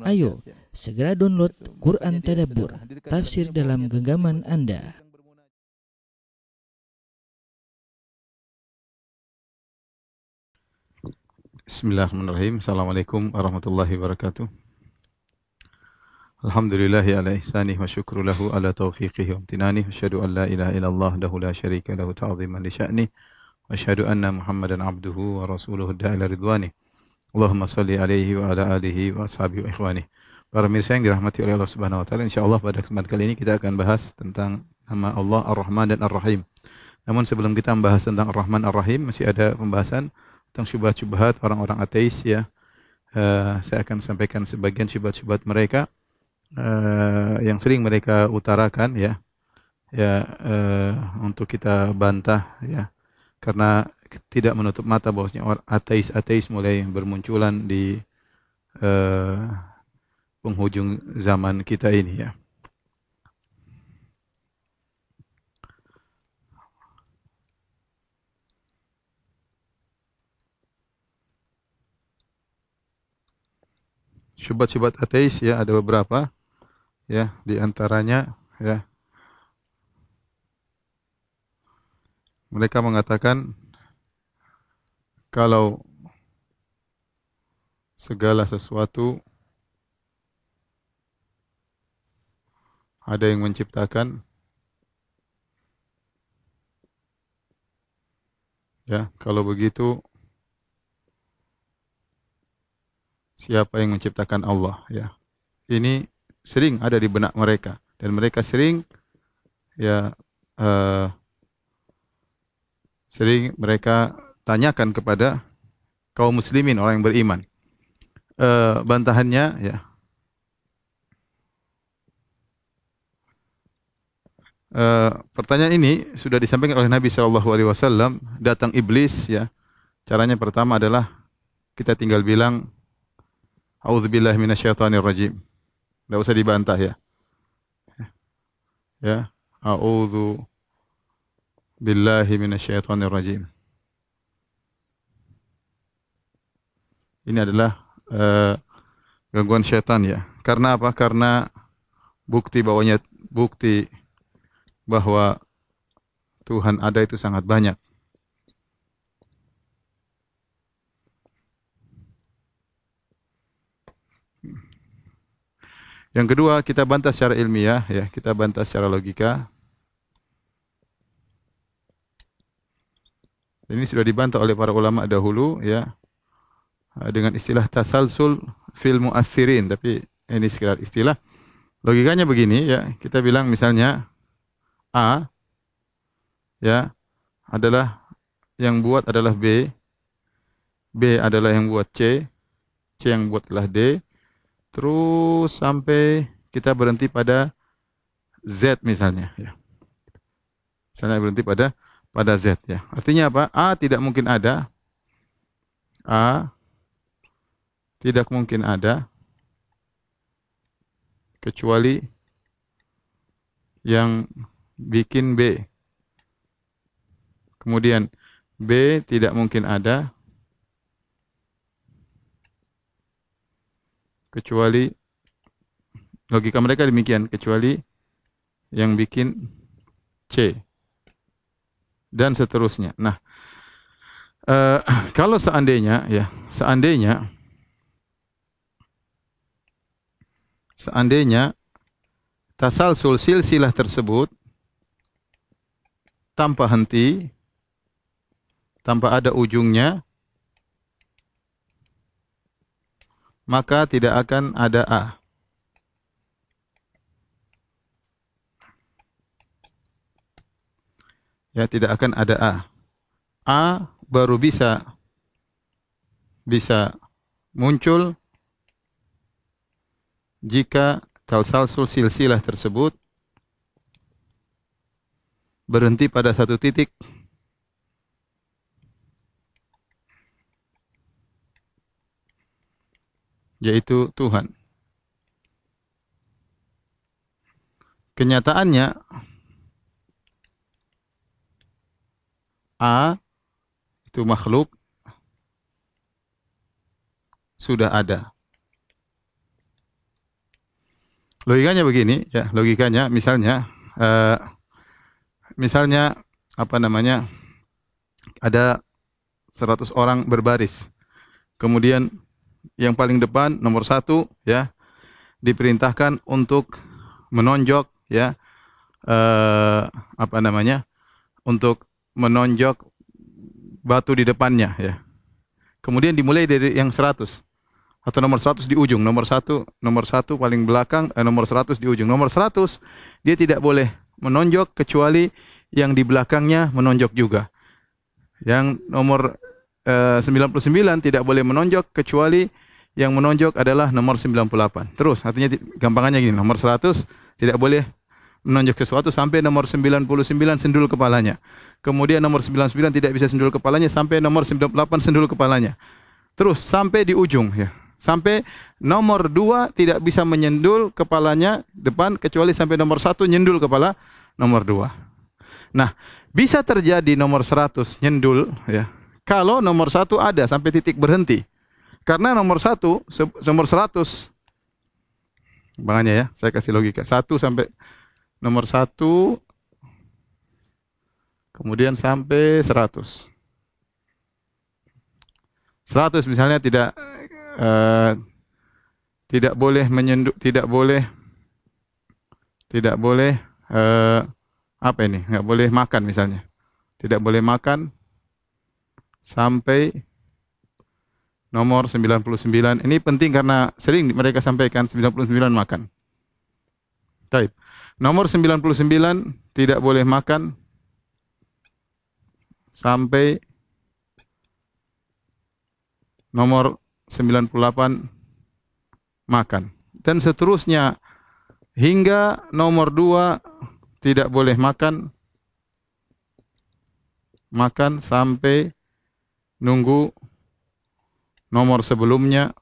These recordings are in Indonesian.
Ayo, segera download Quran Tadabbur, tafsir dalam genggaman Anda. Bismillahirrahmanirrahim. Assalamualaikum warahmatullahi wabarakatuh. Alhamdulillahi ala ihsanih wa syukru lahu ala taufiqihi wa amtinanih. Asyhadu an la ilaha illallah dahu la syarika lahu ta'ziman li sya'nih. Wa asyhadu anna Muhammadan abduhu wa rasuluhu da'ila ridwanih. Allahumma salli alaihi wa ala alihi wa ashabihi wa ikhwanih. Para mirsa yang dirahmati oleh Allah Subhanahu wa taala, insyaallah pada kesempatan kali ini kita akan bahas tentang nama Allah Ar-Rahman dan Ar-Rahim. Namun sebelum kita membahas tentang Ar-Rahman Ar-Rahim, masih ada pembahasan tentang syubhat-syubhat orang-orang ateis ya. Saya akan sampaikan sebagian syubhat-syubhat mereka yang sering mereka utarakan ya. Untuk kita bantah ya. Karena tidak menutup mata bahwasanya orang ateis mulai bermunculan di penghujung zaman kita ini ya. Syubhat-syubhat ateis ya ada beberapa ya, di antaranya ya mereka mengatakan kalau segala sesuatu ada yang menciptakan ya, kalau begitu siapa yang menciptakan Allah ya. Ini sering ada di benak mereka dan mereka sering ya sering mereka tanyakan kepada kaum muslimin, orang yang beriman. Bantahannya ya, pertanyaan ini sudah disampaikan oleh Nabi SAW. Datang iblis ya, caranya pertama adalah kita tinggal bilang A'udzubillahi minasyaitonirrajim. Tidak usah dibantah ya. Ya, A'udzu billahi minasyaitonirrajim. Ini adalah gangguan syaitan ya. Karena apa? Karena bukti bahwa Tuhan ada itu sangat banyak. Yang kedua, kita bantah secara ilmiah ya, kita bantah secara logika. Ini sudah dibantah oleh para ulama dahulu ya, dengan istilah tasalsul fil mu'atsirin, tapi ini sekedar istilah. Logikanya begini ya, kita bilang misalnya A ya adalah yang buat adalah B, B adalah yang buat C, C yang buat adalah D, terus sampai kita berhenti pada Z misalnya ya. Misalnya berhenti pada Z ya. Artinya apa? A tidak mungkin ada. A tidak mungkin ada kecuali yang bikin B. Kemudian B tidak mungkin ada kecuali, logika mereka demikian, kecuali yang bikin C dan seterusnya. Nah, kalau seandainya ya, seandainya tasalsul silsilah tersebut tanpa henti, tanpa ada ujungnya, maka tidak akan ada A. Ya, tidak akan ada A. A baru bisa muncul jika tasalsul silsilah tersebut berhenti pada satu titik, yaitu Tuhan. Kenyataannya A itu makhluk sudah ada. Logikanya begini, ya, logikanya eh, misalnya apa namanya? Ada 100 orang berbaris. Kemudian yang paling depan nomor satu, ya, diperintahkan untuk menonjok, ya, apa namanya? Untuk menonjok batu di depannya, ya. Kemudian dimulai dari yang 100 atau nomor 100 di ujung, nomor satu paling belakang, nomor 100 di ujung. Nomor 100 dia tidak boleh menonjok kecuali yang di belakangnya menonjok juga. Yang nomor 99 tidak boleh menonjok kecuali yang menonjok adalah nomor 98. Terus artinya gampangannya gini, nomor 100 tidak boleh menonjok sesuatu sampai nomor 99 sendul kepalanya. Kemudian nomor 99 tidak bisa sendul kepalanya sampai nomor 98 sendul kepalanya. Terus sampai di ujung, ya. Sampai nomor 2 tidak bisa menyendul kepalanya depan kecuali sampai nomor 1 nyendul kepala nomor 2. Nah, bisa terjadi nomor 100 nyendul, ya, kalau nomor 1 ada sampai titik berhenti. Karena nomor 100, makanya ya, saya kasih logika. 1 sampai nomor 1, kemudian sampai 100. 100 misalnya tidak boleh menyentuh, tidak boleh apa ini? Nggak boleh makan misalnya. Tidak boleh makan sampai nomor 99. Ini penting karena sering mereka sampaikan 99 makan. Baik. Nomor 99 tidak boleh makan sampai nomor 98 makan. Dan seterusnya hingga nomor 2 tidak boleh makan sampai nunggu nomor sebelumnya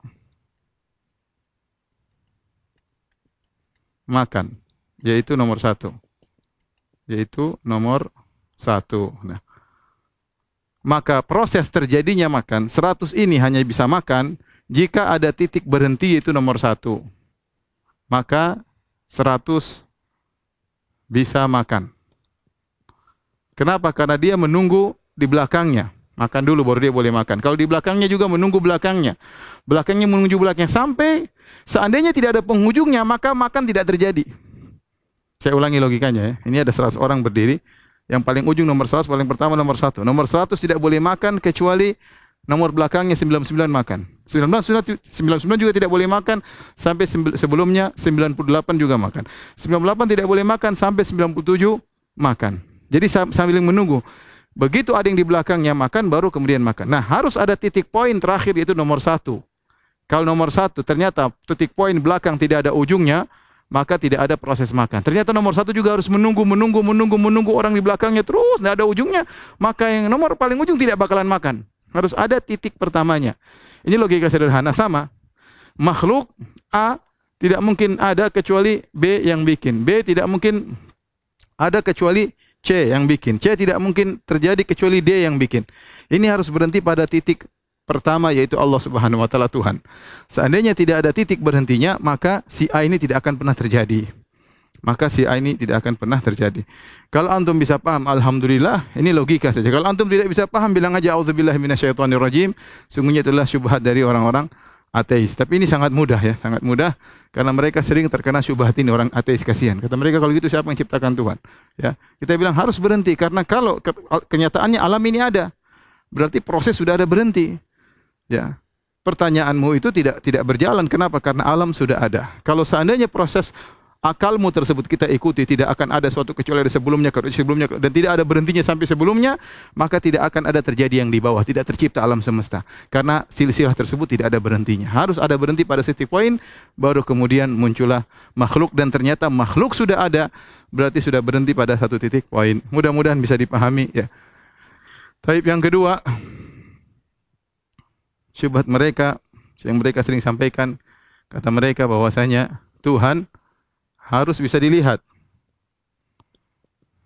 makan, yaitu nomor 1. Nah, maka proses terjadinya makan 100 ini hanya bisa makan jika ada titik berhenti yaitu nomor 1. Maka 100 bisa makan. Kenapa? Karena dia menunggu di belakangnya. Makan dulu baru dia boleh makan. Kalau di belakangnya juga menunggu belakangnya. Belakangnya menunggu belakangnya. Sampai seandainya tidak ada penghujungnya, maka makan tidak terjadi. Saya ulangi logikanya ya. Ini ada 100 orang berdiri. Yang paling ujung nomor 100, paling pertama nomor 1. Nomor 100 tidak boleh makan kecuali nomor belakangnya 99 makan. 99 juga tidak boleh makan sampai sebelumnya 98 juga makan. 98 tidak boleh makan sampai 97 makan. Jadi sambil menunggu. Begitu ada yang di belakangnya makan, baru kemudian makan. Nah, harus ada titik poin terakhir yaitu nomor 1. Kalau nomor 1 ternyata titik poin belakang tidak ada ujungnya, maka tidak ada proses makan. Ternyata nomor 1 juga harus menunggu orang di belakangnya terus, tidak ada ujungnya. Maka yang nomor paling ujung tidak bakalan makan. Harus ada titik pertamanya. Ini logika sederhana sama. Makhluk A tidak mungkin ada kecuali B yang bikin. B tidak mungkin ada kecuali C yang bikin. C tidak mungkin terjadi kecuali D yang bikin. Ini harus berhenti pada titik pertama yaitu Allah Subhanahu wa taala Tuhan. Seandainya tidak ada titik berhentinya, maka si A ini tidak akan pernah terjadi. Kalau antum bisa paham, alhamdulillah, ini logika saja. Kalau antum tidak bisa paham, bilang aja auzubillahi minasyaitonirrajim. Sungguhnya itulah syubhat dari orang-orang ateis. Tapi ini sangat mudah ya, sangat mudah karena mereka sering terkena syubhat ini orang ateis, kasihan. Kata mereka kalau gitu siapa yang ciptakan Tuhan? Ya, kita bilang harus berhenti karena kalau kenyataannya alam ini ada, berarti proses sudah ada berhenti. Ya. Pertanyaanmu itu tidak berjalan. Kenapa? Karena alam sudah ada. Kalau seandainya proses akalmu tersebut kita ikuti, tidak akan ada suatu kecuali dari sebelumnya dan tidak ada berhentinya sampai sebelumnya, maka tidak akan ada terjadi yang di bawah, tidak tercipta alam semesta. Karena silsilah tersebut tidak ada berhentinya. Harus ada berhenti pada titik poin, baru kemudian muncullah makhluk dan ternyata makhluk sudah ada, berarti sudah berhenti pada satu titik poin. Mudah-mudahan bisa dipahami ya. Taib yang kedua, syubhat mereka yang mereka sering sampaikan, kata mereka bahwasanya Tuhan harus bisa dilihat.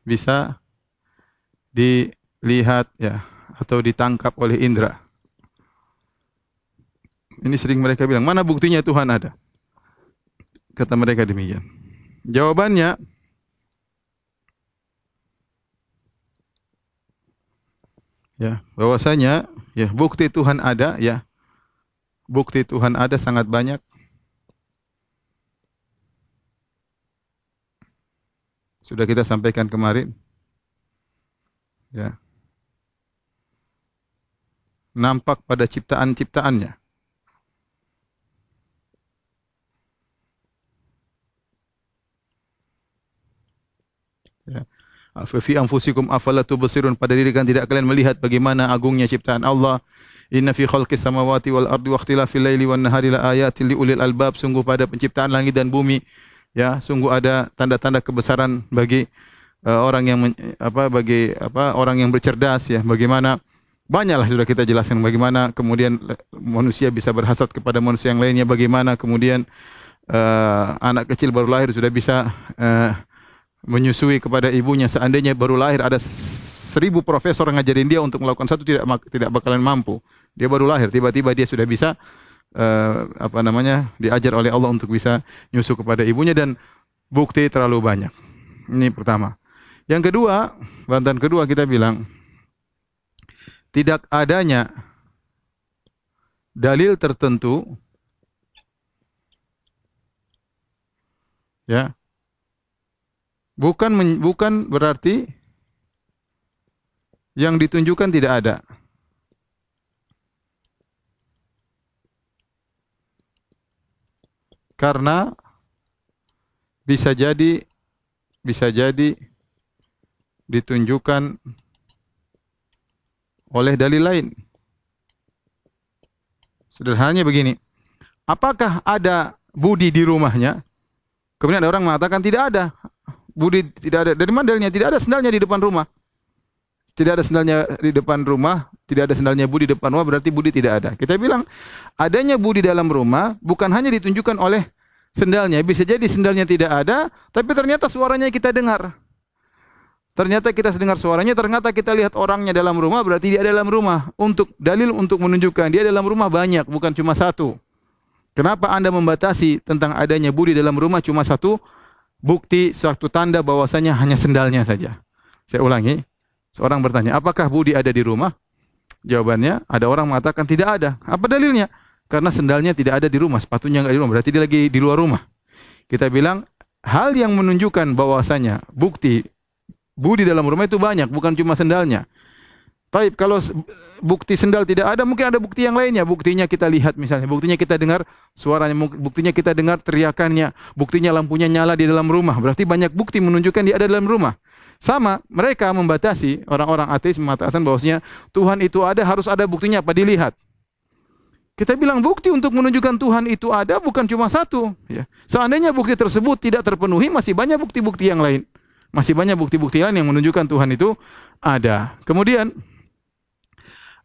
Bisa dilihat ya atau ditangkap oleh indera. Ini sering mereka bilang, mana buktinya Tuhan ada? kata mereka demikian. Jawabannya, ya, bahwasanya ya bukti Tuhan ada, ya. Bukti Tuhan ada sangat banyak. Sudah kita sampaikan kemarin. Ya. Nampak pada ciptaan-ciptaannya. Ya. Fi anfusikum afala tubsirun, pada diri kalian tidak kalian melihat bagaimana agungnya ciptaan Allah. Inna fi khalqis samawati wal ardi wa ikhtilafil laili wan nahari la ayatin liulil albab, sungguh pada penciptaan langit dan bumi, ya, sungguh ada tanda-tanda kebesaran bagi orang yang orang yang bercerdas, ya. Bagaimana banyaklah sudah kita jelaskan bagaimana kemudian manusia bisa berhasad kepada manusia yang lainnya, bagaimana kemudian anak kecil baru lahir sudah bisa menyusui kepada ibunya. Seandainya baru lahir ada 1000 profesor ngajarin dia untuk melakukan satu, tidak bakalan mampu. Dia baru lahir, tiba-tiba dia sudah bisa diajar oleh Allah untuk bisa nyusu kepada ibunya, dan bukti terlalu banyak. Ini pertama. Yang kedua, bantahan kedua kita bilang tidak adanya dalil tertentu, ya, bukan berarti yang ditunjukkan tidak ada. Karena bisa jadi ditunjukkan oleh dalil lain. Sederhananya begini, apakah ada budi di rumahnya? Kemudian ada orang mengatakan tidak ada. Budi tidak ada. Dari mana dalilnya? Tidak ada sendalnya di depan rumah. Tidak ada sendalnya di depan rumah, tidak ada sendalnya budi di depan rumah, berarti budi tidak ada. Kita bilang adanya budi dalam rumah bukan hanya ditunjukkan oleh sendalnya. Bisa jadi sendalnya tidak ada, tapi ternyata suaranya kita dengar. Ternyata kita dengar suaranya, ternyata kita lihat orangnya dalam rumah, berarti dia dalam rumah. Untuk dalil untuk menunjukkan dia dalam rumah banyak, bukan cuma satu. Kenapa Anda membatasi tentang adanya budi dalam rumah cuma satu? Bukti, suatu tanda bahwasanya hanya sendalnya saja. Saya ulangi, seorang bertanya, apakah budi ada di rumah? Jawabannya, ada orang mengatakan tidak ada. Apa dalilnya? Karena sendalnya tidak ada di rumah, sepatunya enggak di rumah, berarti dia lagi di luar rumah. Kita bilang, hal yang menunjukkan bahwasanya bukti budi dalam rumah itu banyak, bukan cuma sendalnya. Baik, kalau bukti sendal tidak ada, mungkin ada bukti yang lainnya. Buktinya kita lihat misalnya, buktinya kita dengar suaranya, buktinya kita dengar teriakannya, buktinya lampunya nyala di dalam rumah. Berarti banyak bukti menunjukkan dia ada dalam rumah. Sama, mereka membatasi, orang-orang ateis mengatakan bahwasanya Tuhan itu ada, harus ada buktinya apa? Dilihat. Kita bilang bukti untuk menunjukkan Tuhan itu ada bukan cuma satu. Ya. Seandainya bukti tersebut tidak terpenuhi, masih banyak bukti-bukti yang lain. Masih banyak bukti-bukti lain yang menunjukkan Tuhan itu ada. Kemudian,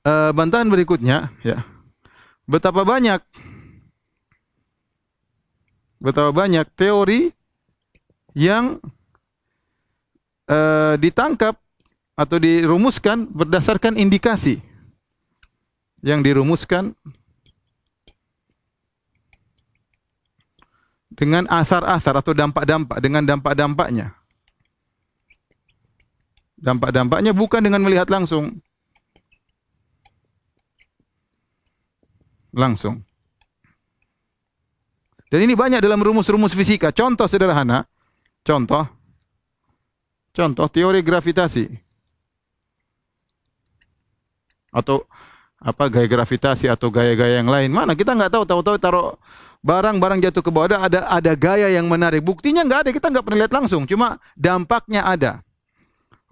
bantahan berikutnya, ya, betapa banyak teori yang ditangkap atau dirumuskan berdasarkan indikasi yang dirumuskan dengan asar-asar atau dampak-dampak, dengan dampak-dampaknya. Dampak-dampaknya bukan dengan melihat langsung. Dan ini banyak dalam rumus-rumus fisika. Contoh sederhana, contoh teori gravitasi. Atau apa, gaya gravitasi atau gaya-gaya yang lain. Mana kita nggak tahu taruh barang-barang jatuh ke bawah, ada gaya yang menarik. Buktinya nggak ada, kita nggak pernah lihat langsung, cuma dampaknya ada.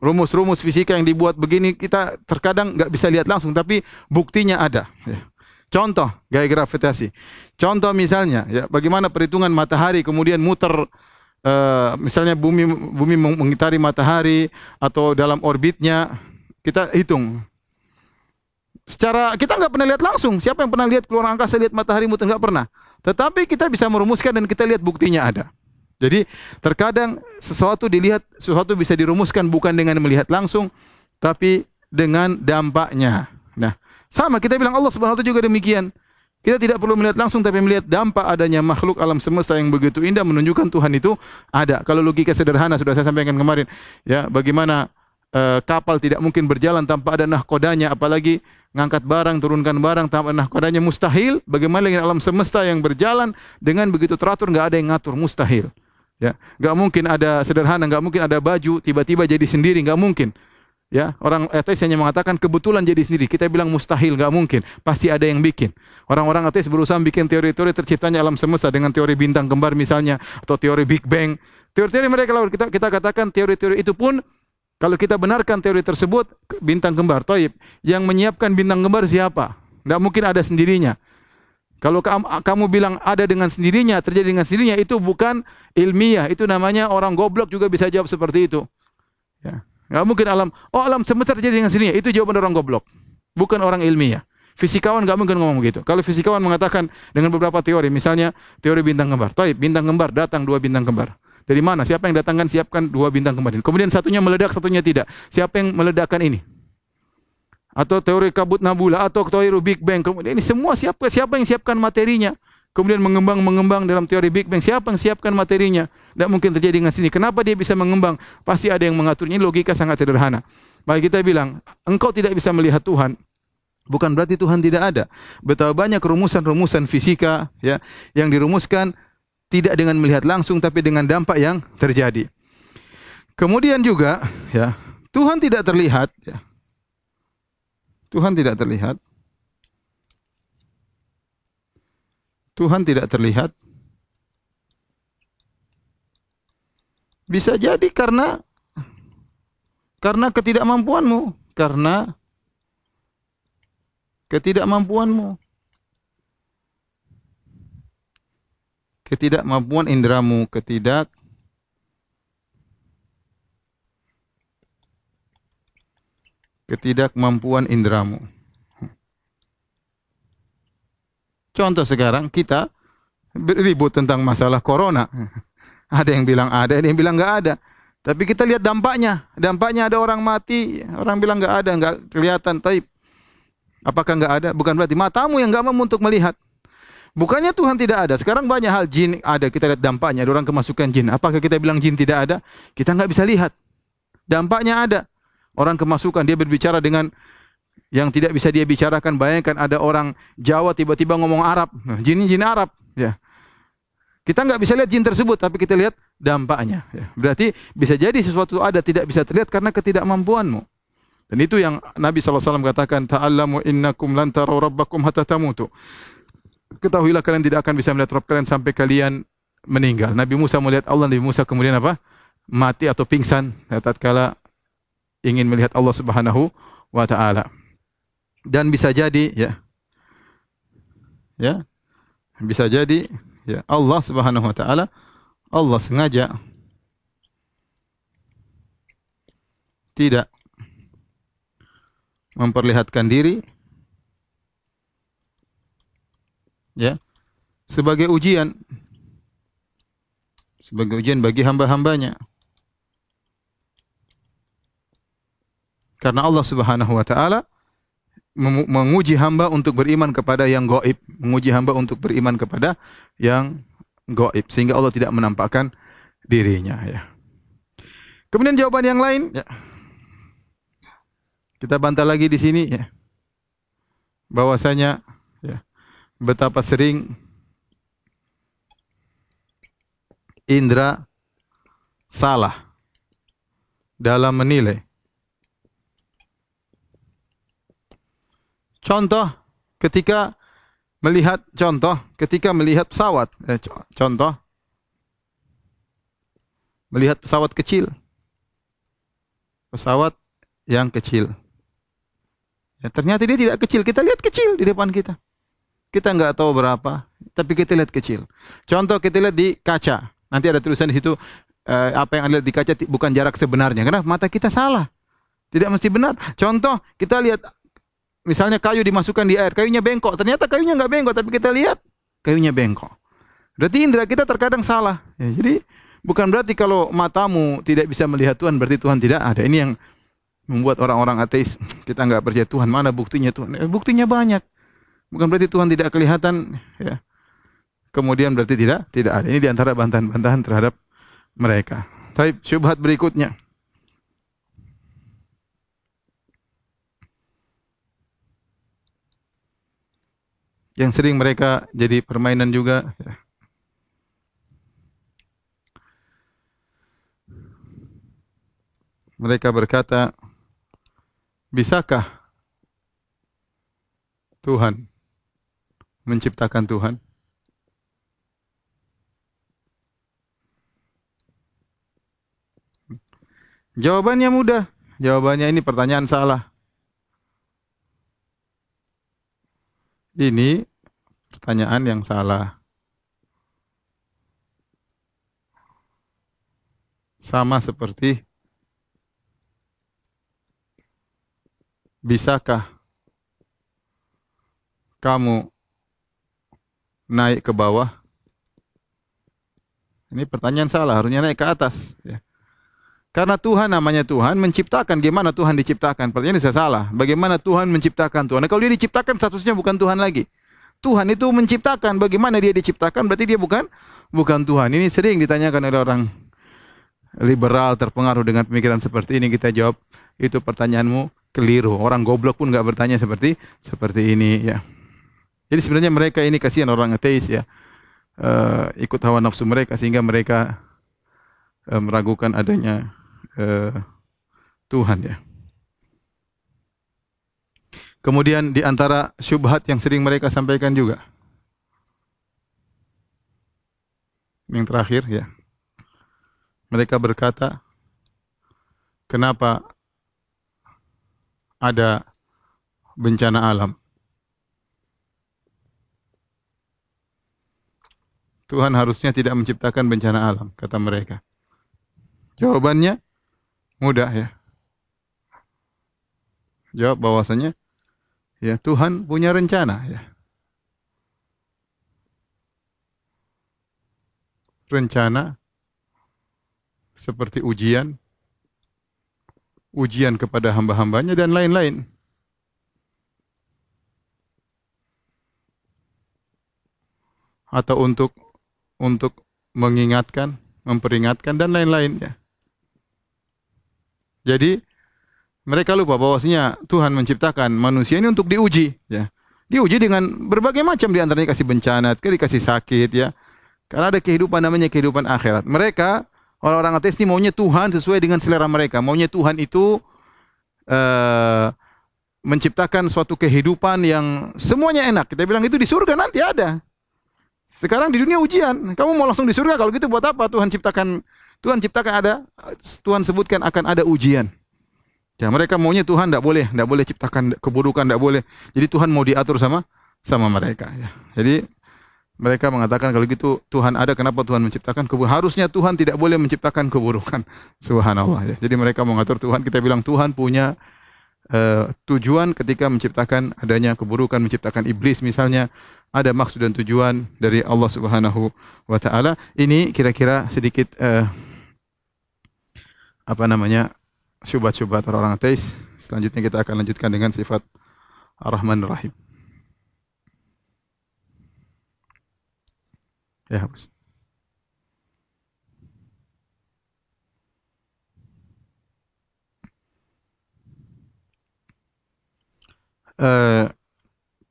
Rumus-rumus fisika yang dibuat begini kita terkadang nggak bisa lihat langsung, tapi buktinya ada. Ya. Contoh gaya gravitasi. Contoh misalnya, ya, bagaimana perhitungan matahari kemudian muter, misalnya bumi mengitari matahari atau dalam orbitnya kita hitung. Secara kita nggak pernah lihat langsung. Siapa yang pernah lihat keluar angkasa lihat matahari muter? Nggak pernah. Tetapi kita bisa merumuskan dan kita lihat buktinya ada. Jadi terkadang sesuatu bisa dirumuskan bukan dengan melihat langsung, tapi dengan dampaknya. Nah, sama kita bilang Allah Subhanahu wa taala juga demikian. Kita tidak perlu melihat langsung, tapi melihat dampak adanya makhluk alam semesta yang begitu indah menunjukkan Tuhan itu ada. Kalau logika sederhana sudah saya sampaikan kemarin, ya bagaimana kapal tidak mungkin berjalan tanpa ada nahkodanya, apalagi ngangkat barang, turunkan barang tanpa nahkodanya mustahil. Bagaimana dengan alam semesta yang berjalan dengan begitu teratur, nggak ada yang ngatur, mustahil. Ya, nggak mungkin ada sederhana, nggak mungkin ada baju tiba-tiba jadi sendiri, nggak mungkin. Ya, orang ateis hanya mengatakan kebetulan jadi sendiri. Kita bilang mustahil, nggak mungkin. Pasti ada yang bikin. Orang-orang ateis berusaha bikin teori-teori terciptanya alam semesta dengan teori bintang kembar misalnya, atau teori Big Bang. Teori-teori mereka, kalau kita katakan teori-teori itu pun, kalau kita benarkan teori tersebut, bintang kembar, toib, yang menyiapkan bintang kembar siapa? Nggak mungkin ada sendirinya. Kalau kamu bilang ada dengan sendirinya, terjadi dengan sendirinya, itu bukan ilmiah. Itu namanya orang goblok juga bisa jawab seperti itu. Ya. Nggak mungkin alam semesta terjadi dengan sendirinya. Itu jawaban orang goblok, bukan orang ilmiah. Fisikawan nggak mungkin ngomong begitu. Kalau fisikawan mengatakan dengan beberapa teori, misalnya teori bintang kembar. Taib, bintang kembar, datang 2 bintang kembar. Dari mana? Siapa yang datangkan? Siapkan 2 bintang kembar. Kemudian satunya meledak, satunya tidak. Siapa yang meledakkan ini? Atau teori kabut nabula, atau teori Big Bang. Kemudian ini semua siapa yang siapkan materinya? Kemudian mengembang dalam teori Big Bang. Siapa yang siapkan materinya? Tidak mungkin terjadi dengan sini. Kenapa dia bisa mengembang? Pasti ada yang mengaturnya. Ini logika sangat sederhana. Maka kita bilang, engkau tidak bisa melihat Tuhan, bukan berarti Tuhan tidak ada. Betapa banyak rumusan-rumusan fisika, ya, yang dirumuskan tidak dengan melihat langsung, tapi dengan dampak yang terjadi. Kemudian juga, ya, Tuhan tidak terlihat. Ya. Tuhan tidak terlihat. Tuhan tidak terlihat. Bisa jadi karena ketidakmampuanmu, karena ketidakmampuanmu, ketidakmampuan indramu, ketidakmampuan indramu. Contoh sekarang kita ribut tentang masalah corona. Ada yang bilang ada yang bilang nggak ada. Tapi kita lihat dampaknya. Dampaknya ada orang mati, orang bilang nggak ada, nggak kelihatan. Taib. Apakah nggak ada? Bukan berarti matamu yang nggak mampu untuk melihat. Bukannya Tuhan tidak ada. Sekarang banyak hal jin ada. Kita lihat dampaknya. Ada orang kemasukan jin. Apakah kita bilang jin tidak ada? Kita nggak bisa lihat. Dampaknya ada. Orang kemasukan, dia berbicara dengan yang tidak bisa dia bicarakan. Bayangkan ada orang Jawa tiba-tiba ngomong Arab. Jin Arab. Ya. Kita nggak bisa lihat jin tersebut, tapi kita lihat dampaknya. Ya. Berarti bisa jadi sesuatu ada tidak bisa terlihat karena ketidakmampuanmu. Dan itu yang Nabi SAW katakan, ta'allamu innakum lan tarau rabbakum hatta tamutu. Ketahuilah kalian tidak akan bisa melihat Rabb kalian sampai kalian meninggal. Nabi Musa melihat Allah, Nabi Musa kemudian apa? Mati atau pingsan tatkala ingin melihat Allah Subhanahu wa taala. Dan bisa jadi bisa jadi Allah Subhanahu wa taala, Allah sengaja tidak memperlihatkan diri sebagai ujian bagi hamba-hambanya. Karena Allah Subhanahu wa taala menguji hamba untuk beriman kepada yang gaib, menguji hamba untuk beriman kepada yang gaib, sehingga Allah tidak menampakkan dirinya, ya. Kemudian jawaban yang lain, ya. Kita bantah lagi di sini, ya. Bahwasanya, ya, betapa sering indra salah dalam menilai. Contoh ketika melihat pesawat, melihat pesawat kecil, pesawat yang kecil. Ya, ternyata dia tidak kecil. Kita lihat kecil di depan kita. Kita nggak tahu berapa, tapi kita lihat kecil. Contoh kita lihat di kaca. Nanti ada tulisan di situ, apa yang Anda lihat di kaca bukan jarak sebenarnya. Karena mata kita salah. Tidak mesti benar. Contoh kita lihat, misalnya kayu dimasukkan di air, kayunya bengkok. Ternyata kayunya nggak bengkok, tapi kita lihat kayunya bengkok. Berarti indera kita terkadang salah. Ya, jadi bukan berarti kalau matamu tidak bisa melihat Tuhan, berarti Tuhan tidak ada. Ini yang membuat orang-orang ateis, kita nggak percaya Tuhan. Mana buktinya Tuhan? Buktinya banyak. Bukan berarti Tuhan tidak kelihatan, ya. Kemudian berarti tidak ada. Ini diantara bantahan-bantahan terhadap mereka. Tapi syubhat berikutnya. Yang sering mereka jadi permainan juga. Ya. Mereka berkata, bisakah Tuhan menciptakan Tuhan? Jawabannya mudah. Jawabannya ini pertanyaan salah. Ini pertanyaan yang salah. Sama seperti, bisakah kamu naik ke bawah? Ini pertanyaan salah, harusnya naik ke atas. Ya. Karena Tuhan namanya Tuhan, menciptakan. Gimana Tuhan diciptakan? Pertanyaan bisa salah. Bagaimana Tuhan menciptakan Tuhan? Nah, kalau dia diciptakan, statusnya bukan Tuhan lagi. Tuhan itu menciptakan. Bagaimana dia diciptakan? Berarti dia bukan Tuhan. Ini sering ditanyakan oleh orang liberal terpengaruh dengan pemikiran seperti ini. Kita jawab, itu pertanyaanmu keliru. Orang goblok pun nggak bertanya seperti ini. Ya. Jadi sebenarnya mereka ini kasihan orang ateis ya. Ikut hawa nafsu mereka sehingga mereka meragukan adanya Tuhan ya. Kemudian di antara syubhat yang sering mereka sampaikan juga. Yang terakhir ya. Mereka berkata, kenapa ada bencana alam? Tuhan harusnya tidak menciptakan bencana alam, kata mereka. Jawabannya mudah ya. Jawab bahwasanya ya Tuhan punya rencana ya. Rencana seperti ujian kepada hamba-hambanya dan lain-lain. Atau untuk mengingatkan, memperingatkan dan lain-lain ya. Jadi mereka lupa bahwasanya Tuhan menciptakan manusia ini untuk diuji ya. Diuji dengan berbagai macam, di antaranya kasih bencana, dikasih sakit ya. Karena ada kehidupan namanya kehidupan akhirat. Mereka orang-orang ateis ini maunya Tuhan sesuai dengan selera mereka. Maunya Tuhan itu menciptakan suatu kehidupan yang semuanya enak. Kita bilang itu di surga nanti ada. Sekarang di dunia ujian. Kamu mau langsung di surga, kalau gitu buat apa Tuhan ciptakan ada, Tuhan sebutkan akan ada ujian. Ya, mereka maunya Tuhan tidak boleh ciptakan keburukan, tidak boleh. Jadi Tuhan mau diatur sama mereka. Ya. Jadi mereka mengatakan kalau gitu Tuhan ada, kenapa Tuhan menciptakan keburukan? Harusnya Tuhan tidak boleh menciptakan keburukan. Subhanallah. Ya. Jadi mereka mengatur Tuhan. Kita bilang Tuhan punya tujuan ketika menciptakan adanya keburukan, menciptakan iblis misalnya. Ada maksud dan tujuan dari Allah Subhanahu wa taala. Ini kira-kira sedikit syubhat-syubhat orang ateis. Selanjutnya kita akan lanjutkan dengan sifat Ar-Rahman Ar-Rahim. Ya, Mas.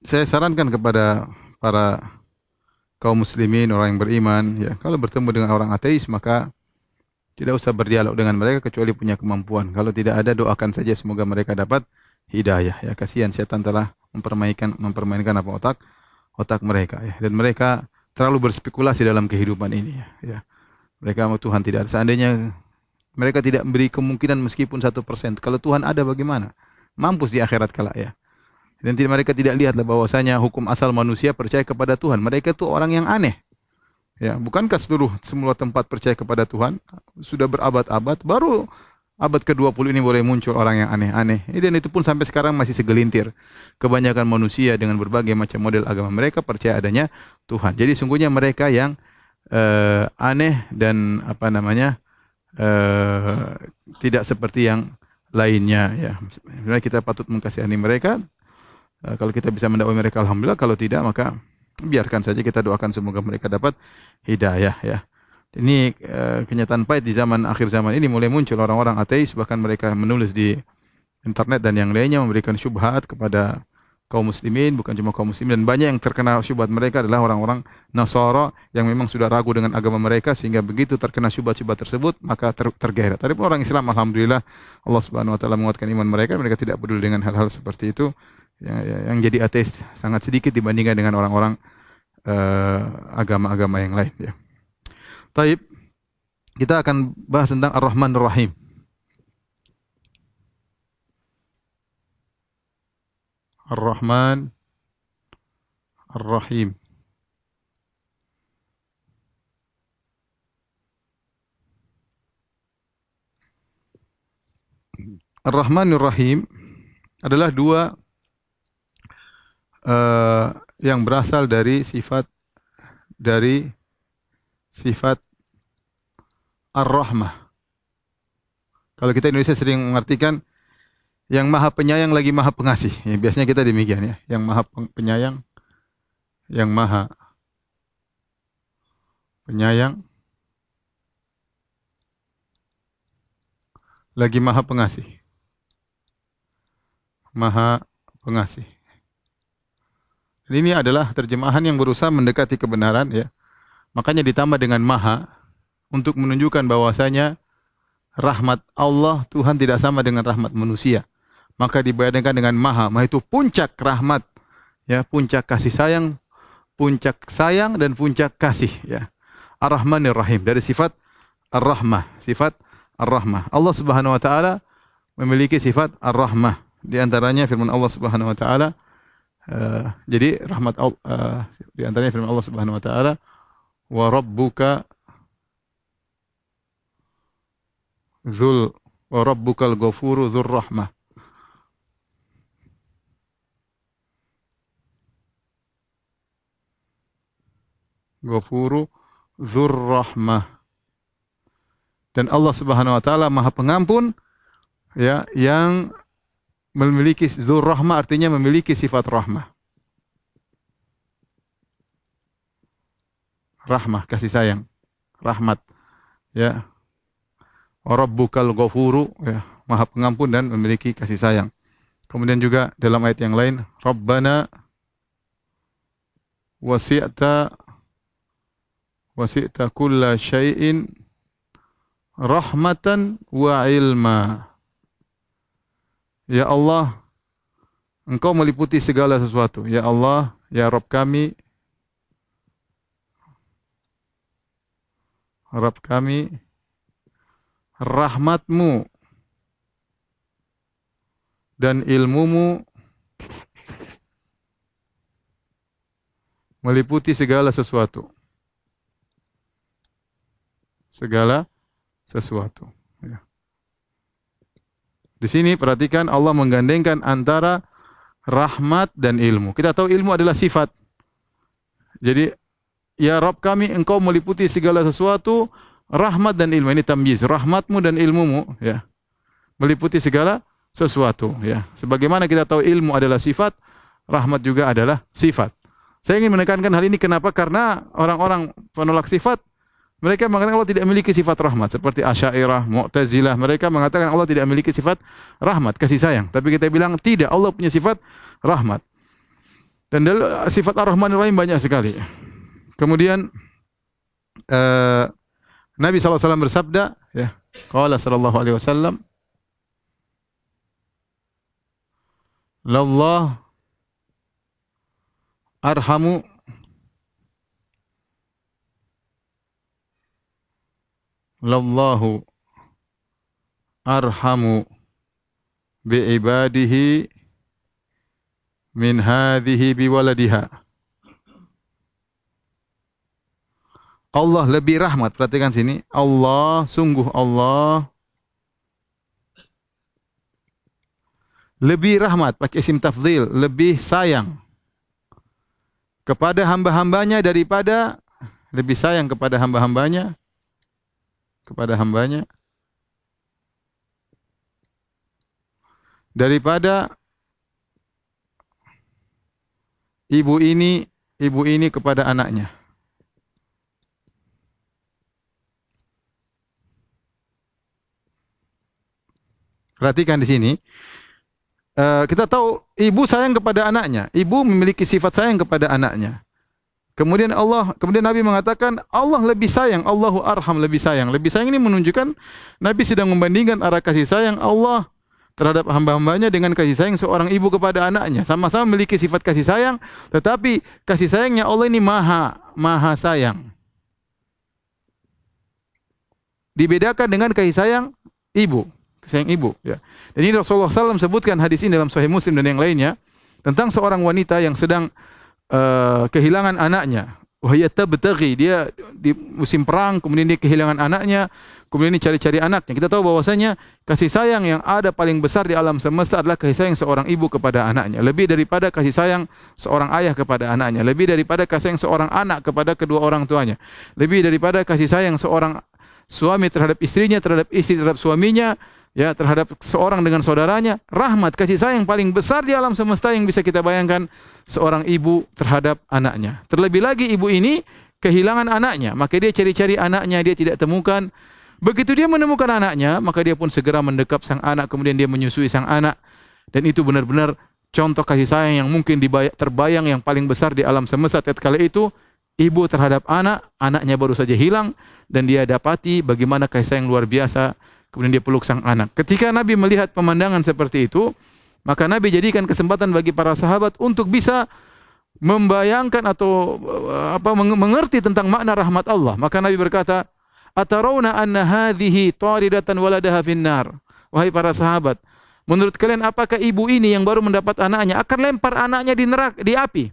Saya sarankan kepada para kaum muslimin, orang yang beriman, ya, kalau bertemu dengan orang ateis maka tidak usah berdialog dengan mereka kecuali punya kemampuan. Kalau tidak ada, doakan saja semoga mereka dapat hidayah. Ya, kasihan setan telah mempermainkan otak mereka. Ya. Dan mereka terlalu berspekulasi dalam kehidupan ini. Ya. Mereka mau Tuhan tidak ada. Seandainya mereka tidak memberi kemungkinan meskipun 1%. Kalau Tuhan ada bagaimana? Mampus di akhirat kelak ya. Dan mereka tidak lihatlah bahwasanya hukum asal manusia percaya kepada Tuhan. Mereka itu orang yang aneh. Ya, bukankah semua tempat percaya kepada Tuhan? Sudah berabad-abad, baru abad ke-20 ini boleh muncul orang yang aneh-aneh. Dan itu pun sampai sekarang masih segelintir. Kebanyakan manusia dengan berbagai macam model agama mereka percaya adanya Tuhan. Jadi sungguhnya mereka yang aneh dan tidak seperti yang lainnya. Ya, sebenarnya kita patut mengkasihani mereka. Kalau kita bisa mendakwai mereka, alhamdulillah. Kalau tidak, maka biarkan saja, kita doakan semoga mereka dapat hidayah ya. Ini kenyataan pahit di zaman akhir zaman ini, mulai muncul orang-orang ateis, bahkan mereka menulis di internet dan yang lainnya memberikan syubhat kepada kaum muslimin, bukan cuma kaum muslimin, dan banyak yang terkena syubhat mereka adalah orang-orang Nasara yang memang sudah ragu dengan agama mereka, sehingga begitu terkena syubhat-syubhat tersebut maka tergeret. Tapi orang Islam alhamdulillah Allah Subhanahu wa taala menguatkan iman mereka, mereka tidak peduli dengan hal-hal seperti itu. Yang jadi ateis sangat sedikit dibandingkan dengan orang-orang agama-agama yang lain ya. Taib, kita akan bahas tentang Ar-Rahman Ar-Rahim. Ar-Rahman Ar-Rahim. Ar-Rahman Ar-Rahim adalah dua yang berasal dari sifat Ar-Rahmah. Kalau kita Indonesia sering mengartikan yang maha penyayang lagi maha pengasih. Ya, biasanya kita demikian ya. Yang maha penyayang, yang maha penyayang, lagi maha pengasih. Maha pengasih. Ini adalah terjemahan yang berusaha mendekati kebenaran ya. Makanya ditambah dengan maha untuk menunjukkan bahwasanya rahmat Allah Tuhan tidak sama dengan rahmat manusia. Maka dibayangkan dengan maha. Maha itu puncak rahmat, ya, puncak kasih sayang dan puncak kasih, ya. Ar-Rahmanir Rahim, dari sifat Ar-Rahmah, sifat Ar-Rahmah. Allah Subhanahu wa taala memiliki sifat Ar-Rahmah. Di antaranya firman Allah Subhanahu wa taala, jadi rahmat Allah, di antaranya firman Allah Subhanahu wa taala, wa rabbukal ghafuru dzur rahmah. Ghafuru dzur rahmah. Dan Allah Subhanahu wa taala Maha Pengampun, ya, yang memiliki dzur rahmah, artinya memiliki sifat rahmah. Rahmah, kasih sayang, rahmat, ya. Rabbukal ghafuru, ya, Maha Pengampun dan memiliki kasih sayang. Kemudian juga dalam ayat yang lain, Rabbana wasi'ta kulla syai'in rahmatan wa ilma. Ya Allah, Engkau meliputi segala sesuatu. Ya Allah, ya Rabb kami, rahmatmu dan ilmumu meliputi segala sesuatu. Segala sesuatu. Ya. Di sini perhatikan Allah menggandengkan antara rahmat dan ilmu. Kita tahu ilmu adalah sifat. Jadi, ya Rabb kami, Engkau meliputi segala sesuatu, rahmat dan ilmu. Ini tamyiz, rahmatmu dan ilmumu, ya, meliputi segala sesuatu, ya. Sebagaimana kita tahu ilmu adalah sifat, rahmat juga adalah sifat. Saya ingin menekankan hal ini kenapa? Karena orang-orang penolak sifat, mereka mengatakan Allah tidak memiliki sifat rahmat, seperti Asy'ariyah, Mu'tazilah. Mereka mengatakan Allah tidak memiliki sifat rahmat, kasih sayang. Tapi kita bilang tidak, Allah punya sifat rahmat. Dan sifat Ar-Rahman Ar-Rahim banyak sekali. Kemudian Nabi SAW bersabda, ya, qala sallallahu alaihi wasallam, lallah arhamu lallahu arhamu bi'ibadihi min hadhihi biwaladiha. Allah lebih rahmat, perhatikan sini, Allah, sungguh Allah lebih rahmat, pakai isim tafdhil, lebih sayang kepada hamba-hambanya daripada, lebih sayang kepada hamba-hambanya, daripada ibu ini kepada anaknya. Perhatikan di sini. Kita tahu ibu sayang kepada anaknya. Ibu memiliki sifat sayang kepada anaknya. Kemudian Nabi mengatakan Allah lebih sayang, Allahu arham, lebih sayang. Lebih sayang ini menunjukkan Nabi sedang membandingkan arah kasih sayang Allah terhadap hamba-hambanya dengan kasih sayang seorang ibu kepada anaknya. Sama-sama memiliki sifat kasih sayang, tetapi kasih sayangnya Allah ini maha sayang. Dibedakan dengan kasih sayang ibu. Sayang ibu, ya. Dan ini Rasulullah SAW sebutkan hadis ini dalam Sahih Muslim dan yang lainnya tentang seorang wanita yang sedang kehilangan anaknya. Wahia tabtaghi, dia di musim perang, kemudian dia kehilangan anaknya, kemudian dia cari-cari anaknya. Kita tahu bahwasanya kasih sayang yang ada paling besar di alam semesta adalah kasih sayang seorang ibu kepada anaknya, lebih daripada kasih sayang seorang ayah kepada anaknya, lebih daripada kasih sayang seorang anak kepada kedua orang tuanya, lebih daripada kasih sayang seorang suami terhadap istrinya, terhadap istri terhadap suaminya, ya, terhadap seorang dengan saudaranya. Rahmat, kasih sayang paling besar di alam semesta yang bisa kita bayangkan seorang ibu terhadap anaknya. Terlebih lagi ibu ini kehilangan anaknya, maka dia cari-cari anaknya, dia tidak temukan. Begitu dia menemukan anaknya, maka dia pun segera mendekap sang anak, kemudian dia menyusui sang anak. Dan itu benar-benar contoh kasih sayang yang mungkin terbayang yang paling besar di alam semesta. Tatkala itu ibu terhadap anaknya baru saja hilang, dan dia dapati bagaimana kasih sayang luar biasa. Kemudian dia peluk sang anak. Ketika Nabi melihat pemandangan seperti itu, maka Nabi jadikan kesempatan bagi para sahabat untuk bisa membayangkan atau mengerti tentang makna rahmat Allah. Maka Nabi berkata, "Atarawna anna hadhihi taridatan waladaha finnar." Wahai para sahabat, menurut kalian apakah ibu ini yang baru mendapat anaknya akan lempar anaknya di neraka, di api?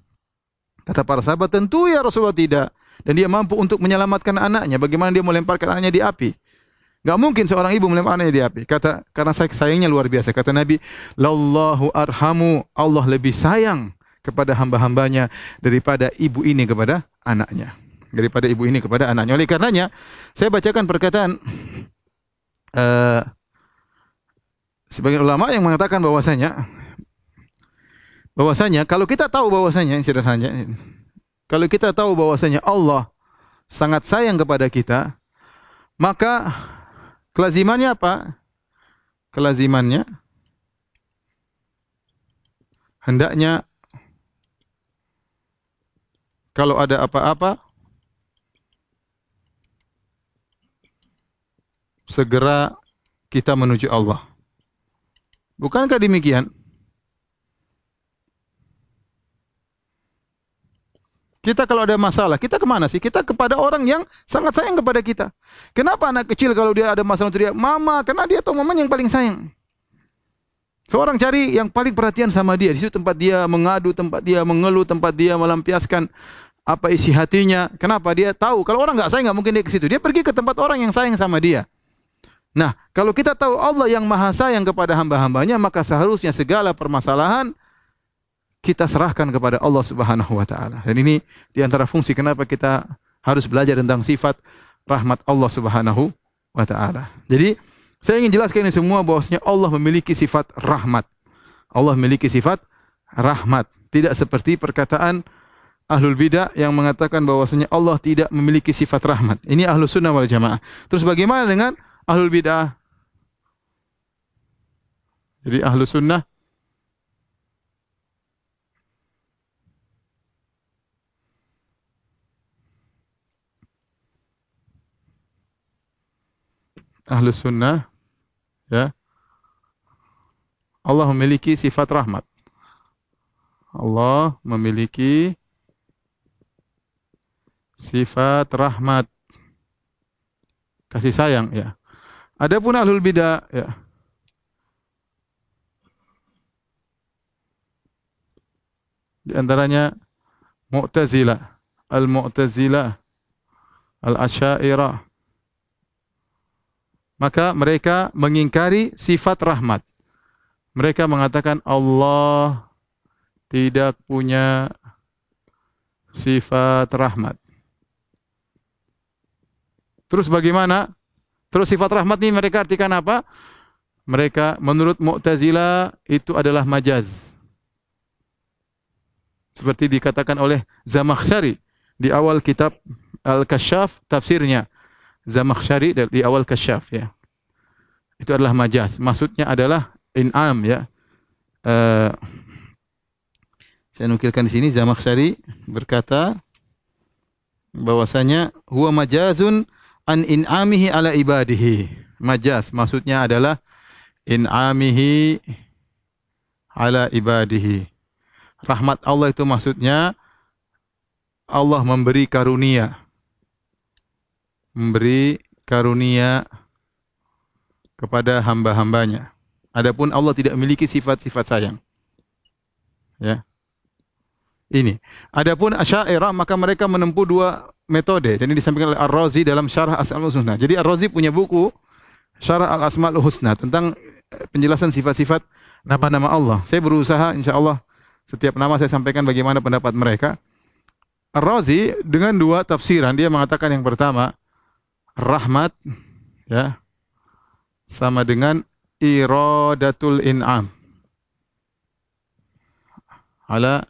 Kata para sahabat, tentu ya Rasulullah tidak. Dan dia mampu untuk menyelamatkan anaknya. Bagaimana dia melemparkan anaknya di api? Gak mungkin seorang ibu melempar anaknya di api. Karena sayangnya luar biasa. Kata Nabi, "Lallahu arhamu." Allah lebih sayang kepada hamba-hambanya daripada ibu ini kepada anaknya. Daripada ibu ini kepada anaknya. Oleh karenanya, saya bacakan perkataan sebagian ulama yang mengatakan bahwasanya kalau kita tahu bahwasanya kalau kita tahu bahwasanya Allah sangat sayang kepada kita, maka kelazimannya apa? Kelazimannya hendaknya kalau ada apa-apa segera kita menuju Allah. Bukankah demikian? Kita kalau ada masalah, kita kemana sih? Kita kepada orang yang sangat sayang kepada kita. Kenapa anak kecil kalau dia ada masalah untuk dia, mama, karena dia tahu mamanya yang paling sayang. Seorang cari yang paling perhatian sama dia. Di situ tempat dia mengadu, tempat dia mengeluh, tempat dia melampiaskan apa isi hatinya. Kenapa? Dia tahu. Kalau orang nggak sayang, nggak mungkin dia ke situ. Dia pergi ke tempat orang yang sayang sama dia. Nah, kalau kita tahu Allah yang maha sayang kepada hamba-hambanya, maka seharusnya segala permasalahan kita serahkan kepada Allah Subhanahu wa taala. Dan ini di antara fungsi kenapa kita harus belajar tentang sifat rahmat Allah Subhanahu wa taala. Jadi, saya ingin jelaskan ini semua bahwasanya Allah memiliki sifat rahmat. Allah memiliki sifat rahmat. Tidak seperti perkataan Ahlul Bidah yang mengatakan bahwasanya Allah tidak memiliki sifat rahmat. Ini Ahlus Sunnah wal Jamaah. Terus bagaimana dengan Ahlul Bidah? Jadi Ahlus Sunnah Ahlus Sunnah, ya, Allah memiliki sifat rahmat. Allah memiliki sifat rahmat, kasih sayang, ya. Adapun Ahlul Bidah, ya, di antaranya Mu'tazilah, Al-Mu'tazilah, Al-Asy'ariyah. Maka mereka mengingkari sifat rahmat. Mereka mengatakan Allah tidak punya sifat rahmat. Terus bagaimana? Terus sifat rahmat ini mereka artikan apa? Mereka menurut Mu'tazilah itu adalah majaz. Seperti dikatakan oleh Zamakhsyari di awal kitab Al-Kasyaf tafsirnya. Zamakhsyari di awal Kasyaf ya. Itu adalah majaz. Maksudnya adalah in'am ya. Saya nukilkan di sini Zamakhsyari berkata bahwasanya huwa majazun an in'amihi ala ibadihi. Majaz maksudnya adalah in'amihi ala ibadihi. Rahmat Allah itu maksudnya Allah memberi karunia. Memberi karunia kepada hamba-hambanya. Adapun Allah tidak memiliki sifat-sifat sayang. Ya. Ini. Adapun Asy'ariyah maka mereka menempuh dua metode. Dan ini disampaikan oleh Ar-Razi dalam Syarah Asmaul Husna. Jadi Ar-Razi punya buku Syarah Al-Asmaul Husna tentang penjelasan sifat-sifat nama-nama Allah. Saya berusaha insyaallah setiap nama saya sampaikan bagaimana pendapat mereka. Ar-Razi dengan dua tafsiran, dia mengatakan yang pertama rahmat ya sama dengan iradatul in'am ala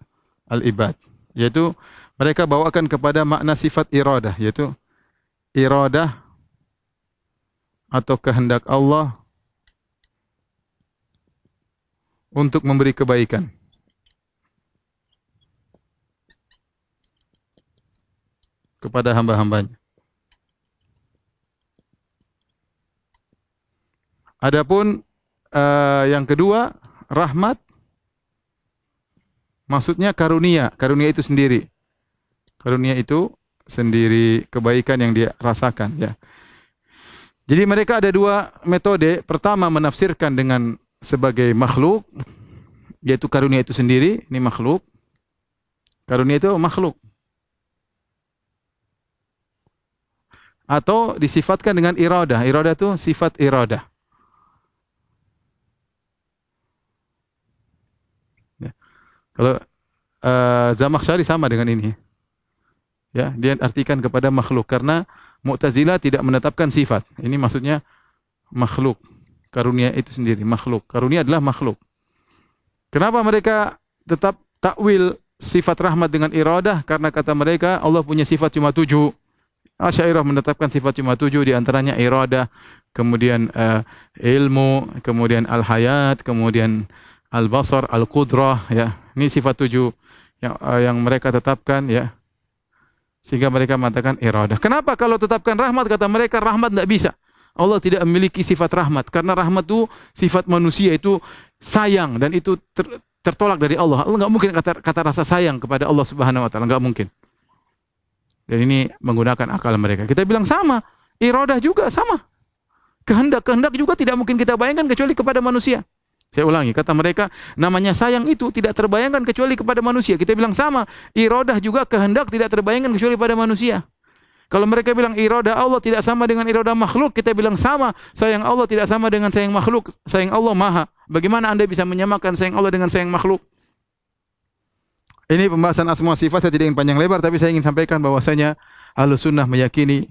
al-ibad, yaitu mereka bawakan kepada makna sifat iradah, yaitu iradah atau kehendak Allah untuk memberi kebaikan kepada hamba-hambanya. Adapun yang kedua, rahmat maksudnya karunia. Karunia itu sendiri. Karunia itu sendiri, kebaikan yang dia rasakan ya. Jadi mereka ada dua metode. Pertama menafsirkan dengan sebagai makhluk, yaitu karunia itu sendiri, ini makhluk. Karunia itu makhluk. Atau disifatkan dengan iradah. Iradah itu sifat iradah. Ya. Kalau Zamakhsyari sama dengan ini. Ya, dia artikan kepada makhluk karena Mu'tazilah tidak menetapkan sifat. Ini maksudnya makhluk. Karunia itu sendiri makhluk. Karunia adalah makhluk. Kenapa mereka tetap takwil sifat rahmat dengan iradah? Karena kata mereka Allah punya sifat cuma 7. Asy'ariyah menetapkan sifat cuma 7, di antaranya iradah, kemudian ilmu, kemudian al-hayat, kemudian al-basar, al-qudrah ya. Ini sifat 7 yang mereka tetapkan ya. Sehingga mereka mengatakan iradah. Kenapa kalau tetapkan rahmat? Kata mereka rahmat tidak bisa. Allah tidak memiliki sifat rahmat karena rahmat itu sifat manusia, itu sayang dan itu tertolak dari Allah. Allah enggak mungkin kata rasa sayang kepada Allah Subhanahu wa taala, enggak mungkin. Dan ini menggunakan akal mereka. Kita bilang sama, iradah juga sama. Kehendak juga tidak mungkin kita bayangkan kecuali kepada manusia. Saya ulangi, kata mereka, namanya sayang itu tidak terbayangkan kecuali kepada manusia. Kita bilang sama, iradah juga kehendak tidak terbayangkan kecuali pada manusia. Kalau mereka bilang iradah Allah tidak sama dengan iradah makhluk, kita bilang sama, sayang Allah tidak sama dengan sayang makhluk. Sayang Allah maha. Bagaimana Anda bisa menyamakan sayang Allah dengan sayang makhluk? Ini pembahasan asma sifat, saya tidak ingin panjang lebar, tapi saya ingin sampaikan bahwasanya Ahlussunnah meyakini,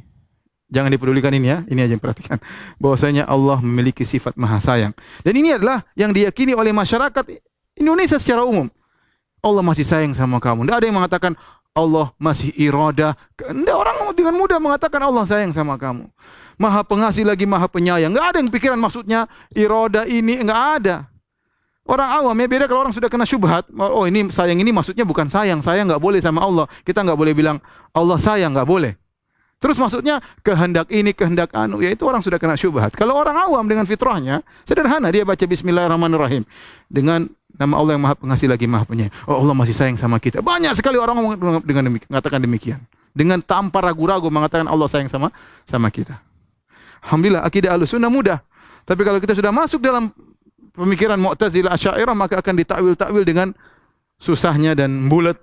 jangan dipedulikan ini ya, ini aja yang perhatikan, bahwasanya Allah memiliki sifat maha sayang. Dan ini adalah yang diyakini oleh masyarakat Indonesia secara umum. Allah masih sayang sama kamu. Tidak ada yang mengatakan Allah masih iradah. Tidak, orang dengan mudah mengatakan Allah sayang sama kamu. Maha pengasih lagi maha penyayang. Tidak ada yang pikiran maksudnya iradah ini, tidak ada. Orang awam ya, beda kalau orang sudah kena syubhat. Oh ini sayang ini maksudnya bukan sayang. Sayang nggak boleh sama Allah. Kita nggak boleh bilang Allah sayang, nggak boleh. Terus maksudnya kehendak ini, kehendak anu, ya itu orang sudah kena syubhat. Kalau orang awam dengan fitrahnya sederhana, dia baca Bismillahirrahmanirrahim dengan nama Allah yang maha pengasih lagi maha penyayang. Oh Allah masih sayang sama kita. Banyak sekali orang dengan mengatakan demikian. Dengan tanpa ragu-ragu mengatakan Allah sayang sama kita. Alhamdulillah akidah Ahlussunnah mudah. Tapi kalau kita sudah masuk dalam pemikiran Mu'tazilah, Asy'ariyah, maka akan ditakwil-takwil dengan susahnya dan bulat.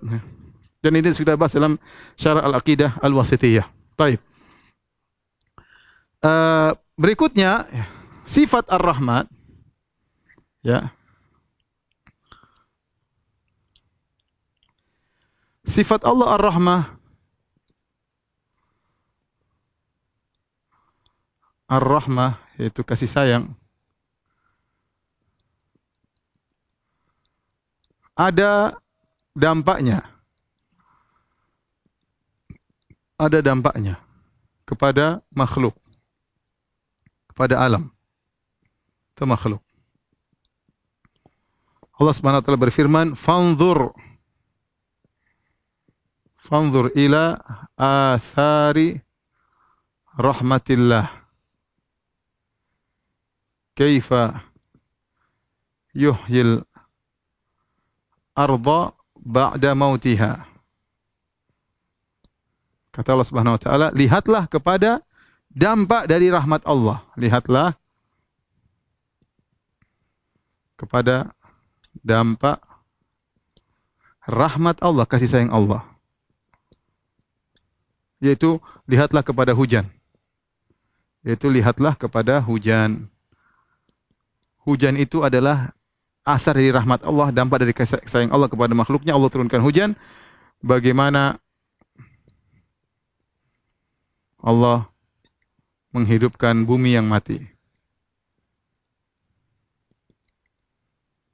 Dan ini sudah bahas dalam Syarah Al-Aqidah Al-Wasithiyah. Baik. Berikutnya sifat Ar-Rahmat ya. Sifat Allah Ar-Rahmah, Ar-Rahmah yaitu kasih sayang. Ada dampaknya. Ada dampaknya kepada makhluk, kepada alam. Itu makhluk. Allah Subhanahu wa taala berfirman, Fanzur ila athari rahmatillah. Kaifa yuhyil arda ba'da mautiha. Kata Allah Subhanahu wa taala, lihatlah kepada dampak dari rahmat Allah. Lihatlah kepada dampak rahmat Allah, kasih sayang Allah. Yaitu lihatlah kepada hujan. Hujan itu adalah asar dari rahmat Allah, dampak dari kasih sayang Allah kepada makhluknya. Allah turunkan hujan. Bagaimana Allah menghidupkan bumi yang mati.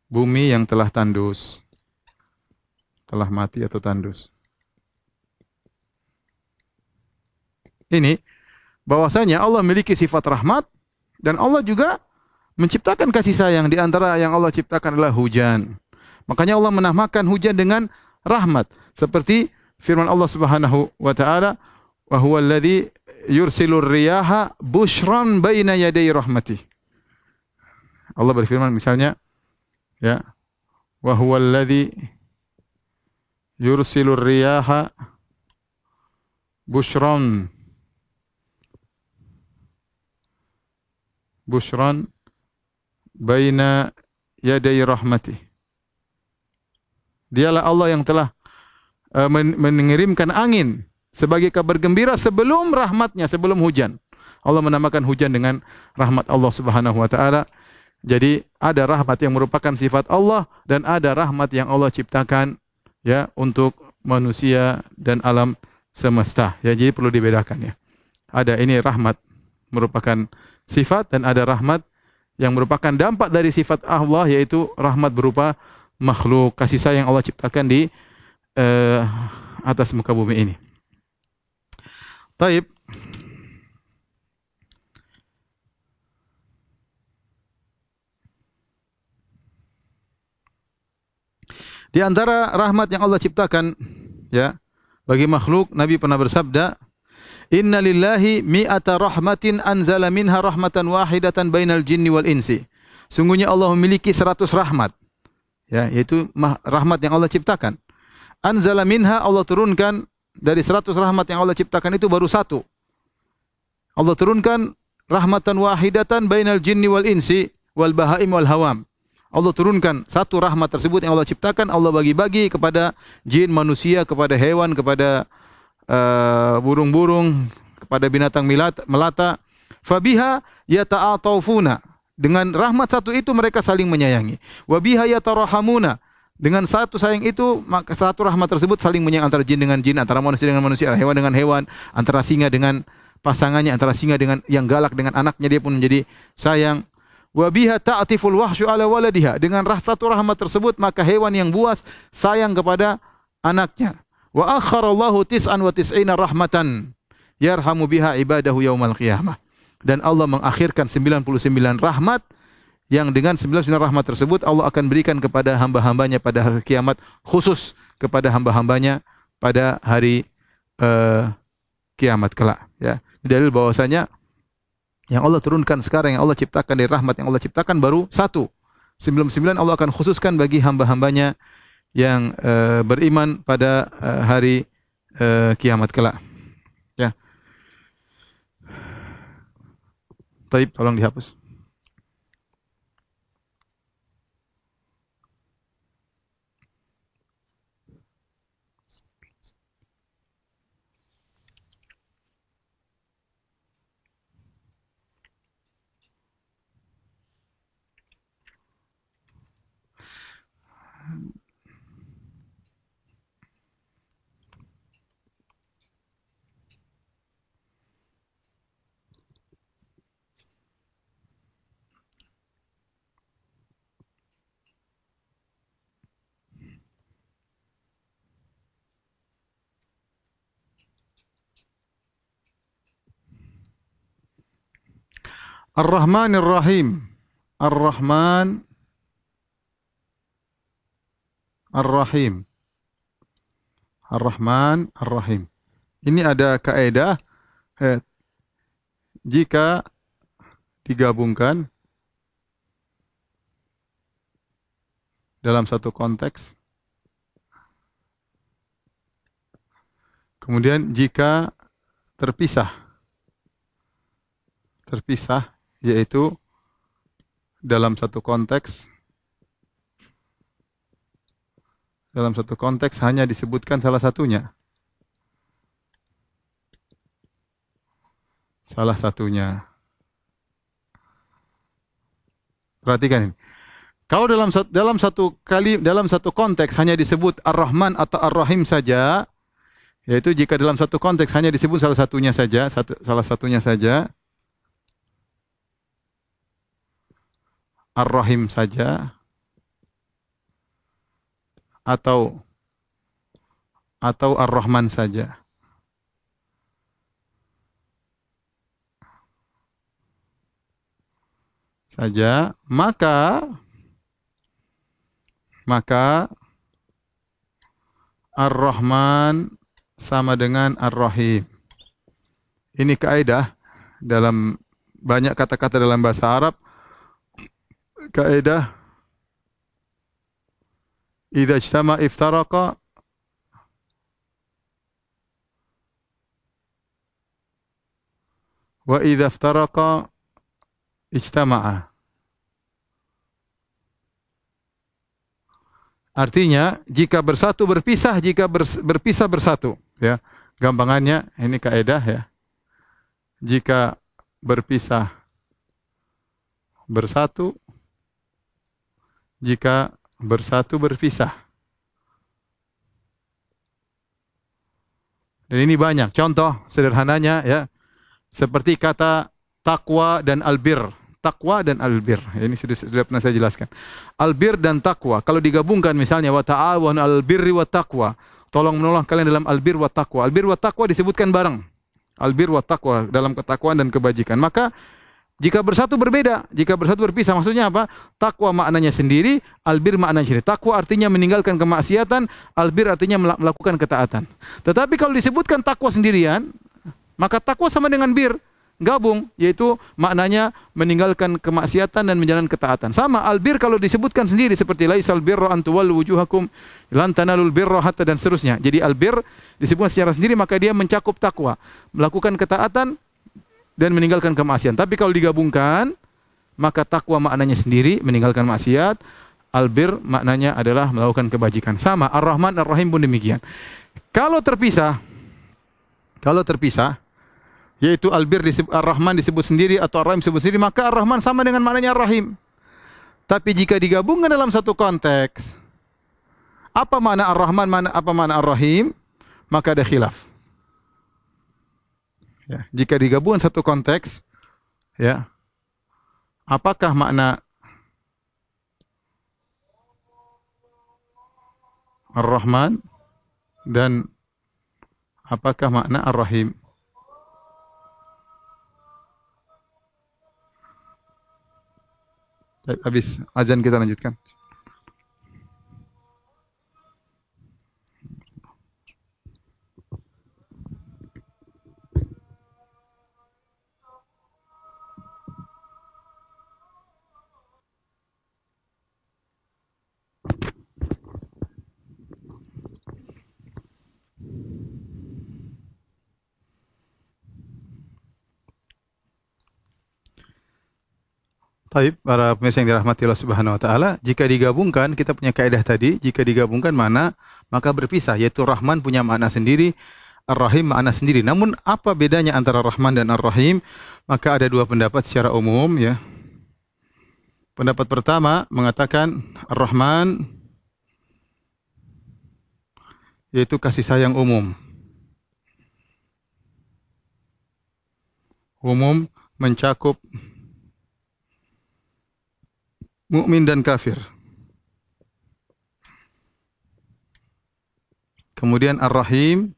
Bumi yang telah tandus, telah mati atau tandus. Ini bahwasanya Allah memiliki sifat rahmat dan Allah juga menciptakan kasih sayang. Di antara yang Allah ciptakan adalah hujan. Makanya Allah menamakan hujan dengan rahmat. Seperti firman Allah Subhanahu wa taala, "Wa huwa alladzi yursilur riyaha bushran baina yaday rahmatih." Allah berfirman misalnya, ya, "Wa huwa alladzi yursilur riyaha bushran baina yaday rahmatih." Dialah Allah yang telah mengirimkan angin sebagai kabar gembira sebelum rahmatnya, sebelum hujan. Allah menamakan hujan dengan rahmat Allah Subhanahu wa taala. Jadi ada rahmat yang merupakan sifat Allah dan ada rahmat yang Allah ciptakan, ya, untuk manusia dan alam semesta. Ya, jadi perlu dibedakan, ya. Ada ini rahmat merupakan sifat dan ada rahmat yang merupakan dampak dari sifat Allah, yaitu rahmat berupa makhluk, kasih sayang Allah ciptakan di atas muka bumi ini. Taib. Di antara rahmat yang Allah ciptakan, ya, bagi makhluk, Nabi pernah bersabda, "Inna lillahi mi'ata rahmatin anzala minha rahmatan wahidatan bainal jinni wal insi." Sungguhnya Allah memiliki 100 rahmat. Ya, yaitu rahmat yang Allah ciptakan. Anzala minha, Allah turunkan dari 100 rahmat yang Allah ciptakan itu baru satu. Allah turunkan rahmatan wahidatan bainal jinni wal insi wal bahaim wal hawam. Allah turunkan satu rahmat tersebut yang Allah ciptakan, Allah bagi-bagi kepada jin, manusia, kepada hewan, kepada burung-burung, kepada binatang melata. Fabiha yata'atawfuna. Dengan rahmat satu itu mereka saling menyayangi. Wabiha yatarahamuna. Dengan satu sayang itu, maka satu rahmat tersebut saling menyayangi antara jin dengan jin, antara manusia dengan manusia, antara hewan dengan hewan, antara singa dengan pasangannya, antara singa dengan yang galak dengan anaknya, dia pun menjadi sayang. Wa biha ta'tiful wahsyu ala waladiha. Dengan satu rahmat tersebut maka hewan yang buas sayang kepada anaknya. Wa akharallahu tis'an wa tis'ina rahmatan yarhamu biha ibadahu yaumal qiyamah. Dan Allah mengakhirkan 99 rahmat yang dengan 99 rahmat tersebut Allah akan berikan kepada hamba-hambanya pada hari kiamat, khusus kepada hamba-hambanya pada hari kiamat kelak, ya. Dalil bahwasanya yang Allah turunkan sekarang, yang Allah ciptakan dari rahmat yang Allah ciptakan baru satu. 99 Allah akan khususkan bagi hamba-hambanya yang beriman pada hari kiamat kelak. Ya. Taib, tolong dihapus. Ar-Rahmanir Rahim. Ar-Rahman Ar-Rahim. Ar-Rahman Ar-Rahim. Ini ada kaidah jika digabungkan dalam satu konteks, kemudian jika terpisah yaitu dalam satu konteks hanya disebutkan salah satunya. Perhatikan ini. Kalau dalam satu konteks hanya disebut Ar-Rahman atau Ar-Rahim saja, yaitu jika dalam satu konteks hanya disebut salah satunya saja, Ar-Rahim saja, atau Ar-Rahman saja. Maka Ar-Rahman sama dengan Ar-Rahim. Ini kaidah dalam banyak kata-kata dalam bahasa Arab. Kaidah idza ijtama iftaraqa wa idza iftaraqa ijtama'a. Artinya jika bersatu berpisah, jika berpisah bersatu, ya. Gampangannya ini kaidah ya. Jika berpisah bersatu, jika bersatu berpisah. Dan ini banyak contoh sederhananya ya. Seperti kata takwa dan albir. Takwa dan albir. Ini sudah pernah saya jelaskan. Albir dan takwa kalau digabungkan misalnya wa ta'awanu 'alal birri wat taqwa. Tolong menolong kalian dalam albir wa taqwa. Albir wa taqwa disebutkan bareng. Albir wa taqwa dalam ketakwaan dan kebajikan. Maka jika bersatu berbeda, jika bersatu berpisah, maksudnya apa? Takwa maknanya sendiri, albir maknanya sendiri. Takwa artinya meninggalkan kemaksiatan, albir artinya melakukan ketaatan. Tetapi kalau disebutkan takwa sendirian, maka takwa sama dengan bir. Gabung, yaitu maknanya meninggalkan kemaksiatan dan menjalankan ketaatan. Sama albir kalau disebutkan sendiri seperti laisal birra an tuwallu wujuhakum lan tanalul birra hatta dan seterusnya. Jadi albir disebutkan secara sendiri maka dia mencakup takwa, melakukan ketaatan dan meninggalkan kemaksiatan. Tapi kalau digabungkan maka takwa maknanya sendiri meninggalkan maksiat, albir maknanya adalah melakukan kebajikan. Sama Ar-Rahman Ar-Rahim pun demikian. Kalau terpisah yaitu albir disebut Ar-Rahman disebut sendiri atau Ar-Rahim disebut sendiri, maka Ar-Rahman sama dengan maknanya Ar-Rahim. Tapi jika digabungkan dalam satu konteks, apa makna Ar-Rahman, apa makna Ar-Rahim, maka ada khilaf. Ya, jika digabungkan satu konteks, ya, apakah makna Ar-Rahman dan apakah makna Ar-Rahim? Habis azan kita lanjutkan. Baik, para pemirsa yang dirahmati Allah Subhanahu wa taala, jika digabungkan kita punya kaidah tadi, jika digabungkan mana maka berpisah, yaitu Rahman punya makna sendiri, Ar-Rahim makna sendiri. Namun apa bedanya antara Rahman dan Ar-Rahim? Maka ada dua pendapat secara umum ya. Pendapat pertama mengatakan Ar-Rahman yaitu kasih sayang umum. Umum mencakup mukmin dan kafir. Kemudian Ar-Rahim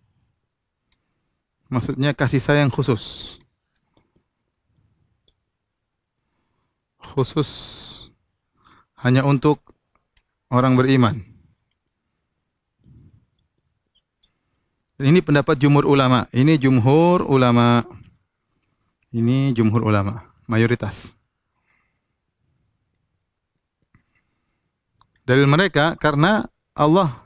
maksudnya kasih sayang khusus. khusus hanya untuk orang beriman. Ini pendapat jumhur ulama. Ini jumhur ulama. Ini jumhur ulama, mayoritas. Dalil mereka karena Allah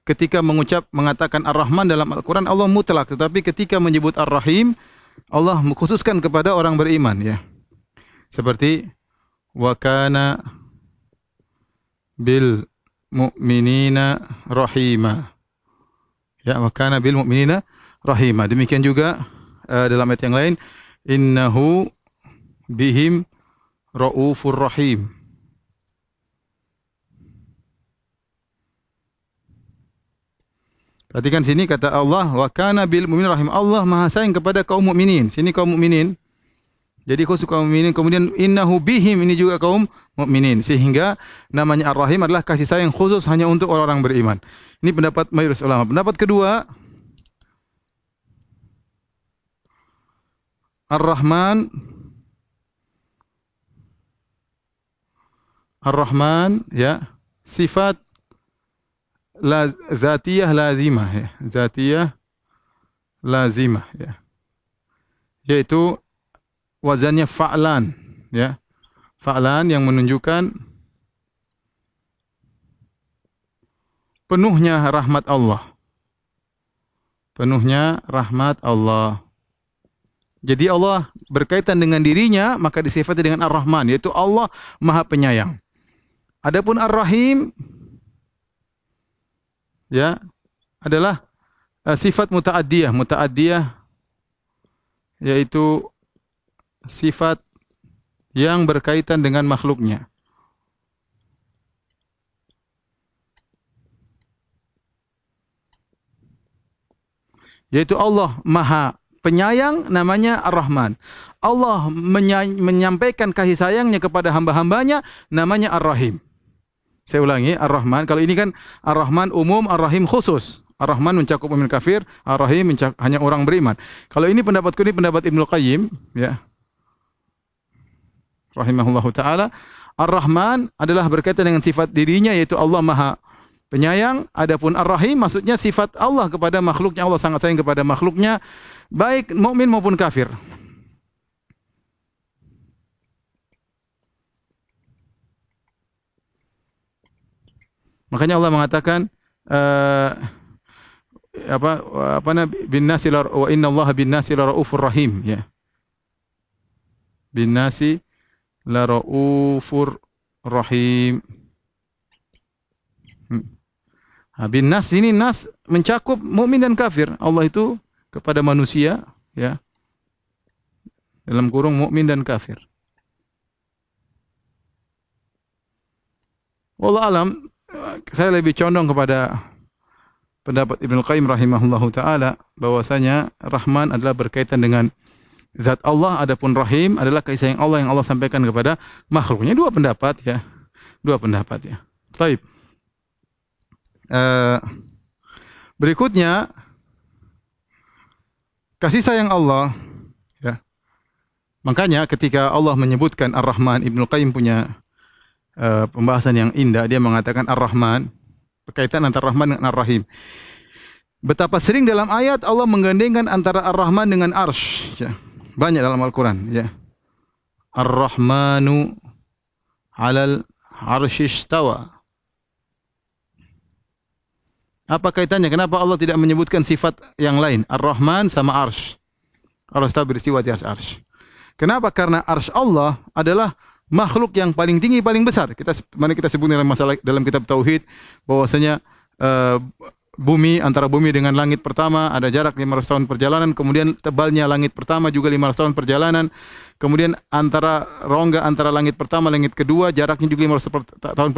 ketika mengatakan Ar-Rahman dalam Al-Quran, Allah mutlak. Tetapi ketika menyebut Ar-Rahim, Allah mengkhususkan kepada orang beriman. Ya. Seperti wa kana bil mu'minina rahima. Ya, wa kana bil mu'minina rahima. Demikian juga dalam ayat yang lain, innahu bihim raufur rahim. Perhatikan sini kata Allah, wa kana bil mu'minina rahim. Allah Maha sayang kepada kaum mukminin. Sini kaum mukminin. Jadi khusus kaum mukminin, kemudian innahu bihim, ini juga kaum mukminin. Sehingga namanya Ar-Rahim adalah kasih sayang khusus hanya untuk orang-orang beriman. Ini pendapat mayoritas ulama. Pendapat kedua, Ar-Rahman ya, sifat zatiyah lazimah ya. Zatiyah lazimah ya. Yaitu wazannya fa'lan ya. Fa'lan yang menunjukkan penuhnya rahmat Allah. Penuhnya rahmat Allah. Jadi Allah berkaitan dengan dirinya, maka disifati dengan Ar-Rahman, yaitu Allah Maha Penyayang. Adapun Ar-Rahim ya adalah sifat muta'addiyah. Muta'addiyah yaitu sifat yang berkaitan dengan makhluknya. Yaitu Allah Maha Penyayang, namanya Ar-Rahman. Allah menyampaikan kasih sayangnya kepada hamba-hambanya, namanya Ar-Rahim. Saya ulangi, Ar-Rahman. Kalau ini kan Ar-Rahman umum, Ar-Rahim khusus. Ar-Rahman mencakup mukmin kafir, Ar-Rahim hanya orang beriman. Kalau ini pendapatku, ini pendapat Ibnu Qayyim, ya, rahimahullahu taala. Ar-Rahman adalah berkaitan dengan sifat dirinya, yaitu Allah Maha Penyayang. Adapun Ar-Rahim maksudnya sifat Allah kepada makhluknya. Allah sangat sayang kepada makhluknya, baik mukmin maupun kafir. Makanya Allah mengatakan bin nasi wa innallaha bin nasi la raufur rahim ya. Bin nasi la raufur rahim. Bin nas, ini nas mencakup mukmin dan kafir. Allah itu kepada manusia ya. Dalam kurung mukmin dan kafir. Wallahu alam, saya lebih condong kepada pendapat Ibnu Qayyim rahimahullahu taala bahwasanya Rahman adalah berkaitan dengan zat Allah, adapun Rahim adalah kasih sayang Allah yang Allah sampaikan kepada makhluknya. Dua pendapat ya. Baik. Berikutnya kasih sayang Allah ya. Makanya ketika Allah menyebutkan Ar-Rahman, Ibnu Qayyim punya pembahasan yang indah. Dia mengatakan Ar-Rahman, berkaitan antara Rahman dengan Ar-Rahim. Betapa sering dalam ayat Allah menggandengkan antara Ar-Rahman dengan Arsy ya. Banyak dalam Al-Quran ya. Ar-Rahmanu 'alal 'arsy istawa. Apa kaitannya? Kenapa Allah tidak menyebutkan sifat yang lain? Ar-Rahman sama Arsy. Allah tahu beristiwa di atas Arsy. Kenapa? Karena Arsy Allah adalah makhluk yang paling tinggi, paling besar. Mana kita sebut dalam masalah dalam kitab tauhid bahwasanya bumi, antara bumi dengan langit pertama ada jarak 500 tahun perjalanan, kemudian tebalnya langit pertama juga 500 tahun perjalanan. Kemudian antara rongga antara langit pertama langit kedua jaraknya juga 500 tahun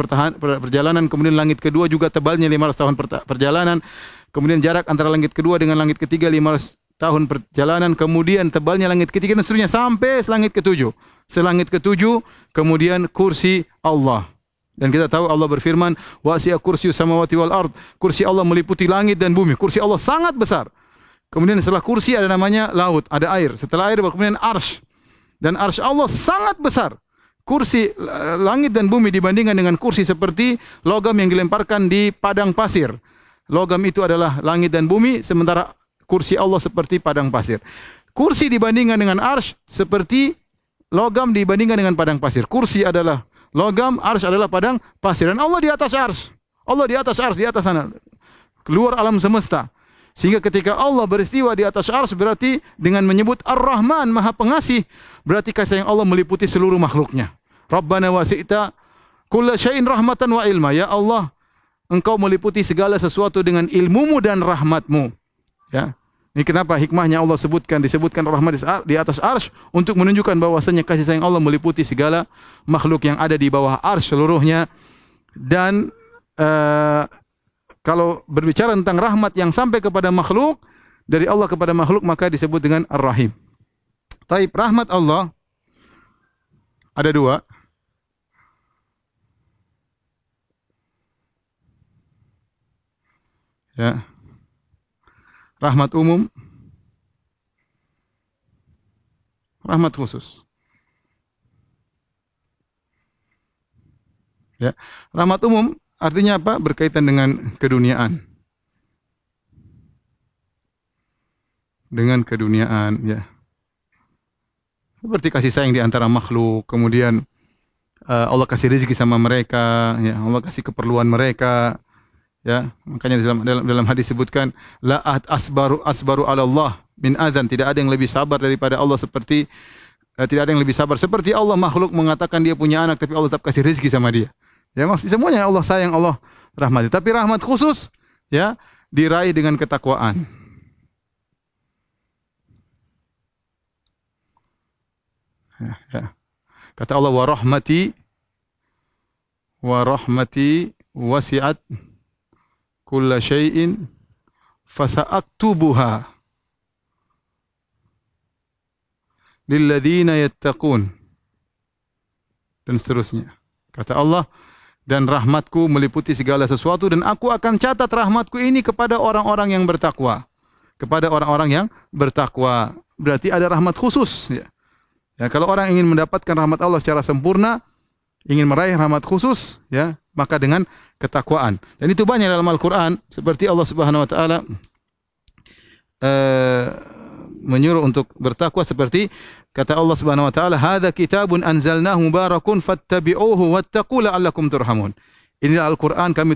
perjalanan. Kemudian langit kedua juga tebalnya 500 tahun perjalanan. Kemudian jarak antara langit kedua dengan langit ketiga 500 tahun perjalanan. Kemudian tebalnya langit ketiga dan seterusnya sampai langit ketujuh. Selangit ketujuh kemudian kursi Allah. Dan kita tahu Allah berfirman, wasi'a kursiyyus samawati wal ard. Kursi Allah meliputi langit dan bumi. Kursi Allah sangat besar. Kemudian setelah kursi ada namanya laut, ada air. Setelah air kemudian arsy. Dan arsy Allah sangat besar. kursi langit dan bumi dibandingkan dengan kursi seperti logam yang dilemparkan di padang pasir. Logam itu adalah langit dan bumi, sementara kursi Allah seperti padang pasir. Kursi dibandingkan dengan arsy seperti logam dibandingkan dengan padang pasir. Kursi adalah logam, arsy adalah padang pasir. Dan Allah di atas arsy. Allah di atas arsy, di atas sana. Keluar alam semesta. Sehingga ketika Allah beristiwa di atas arsy berarti dengan menyebut Ar-Rahman, Maha Pengasih, berarti kasih sayang Allah meliputi seluruh makhluknya. Rabbana wasi'ta kulla syai'in rahmatan wa ilma. Ya Allah, Engkau meliputi segala sesuatu dengan ilmumu dan rahmatmu. Ya. Ini kenapa hikmahnya Allah disebutkan rahmat di atas arsy untuk menunjukkan bahwasanya kasih sayang Allah meliputi segala makhluk yang ada di bawah arsy seluruhnya. Dan kalau berbicara tentang rahmat yang sampai kepada makhluk, dari Allah kepada makhluk, maka disebut dengan Ar-Rahim. Taib, rahmat Allah ada dua. Ya. Rahmat umum, rahmat khusus. Ya. Rahmat umum artinya apa? Berkaitan dengan keduniaan. Dengan keduniaan, ya. Seperti kasih sayang di antara makhluk, kemudian Allah kasih rezeki sama mereka, ya. Allah kasih keperluan mereka, ya. Makanya dalam hadis disebutkan la asbaru ala Allah min adzan, tidak ada yang lebih sabar daripada Allah seperti tidak ada yang lebih sabar seperti Allah. Makhluk mengatakan dia punya anak tapi Allah tetap kasih rezeki sama dia. Ya, maksud semuanya Allah sayang, Allah rahmati. Tapi rahmat khusus, ya, diraih dengan ketakwaan. Ya. Kata Allah, wa rahmati wasi'at kulla syai'in fasa'aktubuha lilladzina yattaqun, dan seterusnya. Kata Allah, dan rahmatku meliputi segala sesuatu, dan aku akan catat rahmatku ini kepada orang-orang yang bertakwa. Kepada orang-orang yang bertakwa. Berarti ada rahmat khusus. Ya. Ya, kalau orang ingin mendapatkan rahmat Allah secara sempurna, ingin meraih rahmat khusus, ya, maka dengan ketakwaan. Dan itu banyak dalam Al-Quran. Seperti Allah Subhanahu Wa Taala menyuruh untuk bertakwa, seperti kata Allah Subhanahu Wa Taala, "Hadza kitabun anzalnahu mubarakun fattabi'uhu wattaqu la'allakum turhamun." Inilah Al-Quran, kami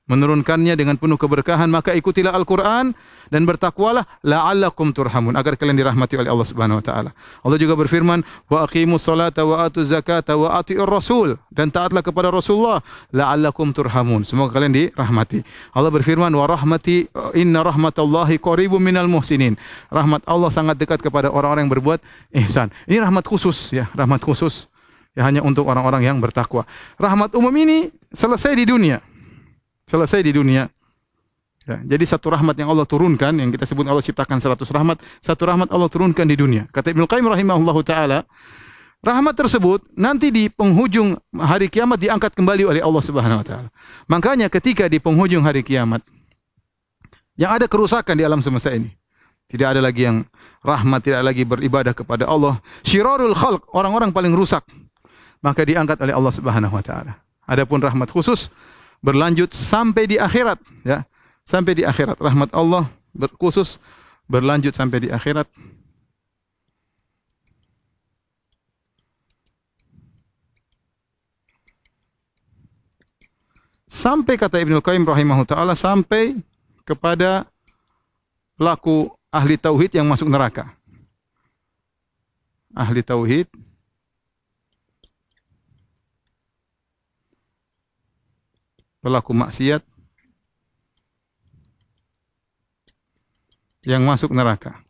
menurunkannya dengan penuh keberkahan, maka ikutilah Al-Quran dan bertakwalah la'allakum turhamun, agar kalian dirahmati oleh Allah Subhanahu Wa Taala. Allah juga berfirman, "Wa aqimus salata wa atuz zakata wa ati'ur rasul," dan taatlah kepada Rasulullah la'allakum turhamun, semoga kalian dirahmati. Allah berfirman, "Wa rahmati inna rahmatallahi qaribum minal muhsinin." Rahmat Allah sangat dekat kepada orang-orang yang berbuat ihsan. Ini rahmat khusus, ya, rahmat khusus. Ya, hanya untuk orang-orang yang bertakwa. Rahmat umum ini selesai di dunia. Selesai di dunia. Ya, jadi satu rahmat yang Allah turunkan, yang kita sebut Allah ciptakan 100 rahmat, satu rahmat Allah turunkan di dunia. Kata Ibnu Qayyim rahimahullahu taala, rahmat tersebut nanti di penghujung hari kiamat diangkat kembali oleh Allah Subhanahu wa taala. Makanya ketika di penghujung hari kiamat yang ada kerusakan di alam semesta ini, tidak ada lagi yang rahmat, tidak lagi beribadah kepada Allah, syirarul khalq, orang-orang paling rusak, maka diangkat oleh Allah Subhanahu wa taala. Adapun rahmat khusus berlanjut sampai di akhirat, ya. Sampai di akhirat rahmat Allah khusus berlanjut sampai di akhirat. Sampai kata Ibnu Qayyim rahimahullah taala, sampai kepada pelaku ahli tauhid yang masuk neraka. Ahli tauhid pelaku maksiat yang masuk neraka.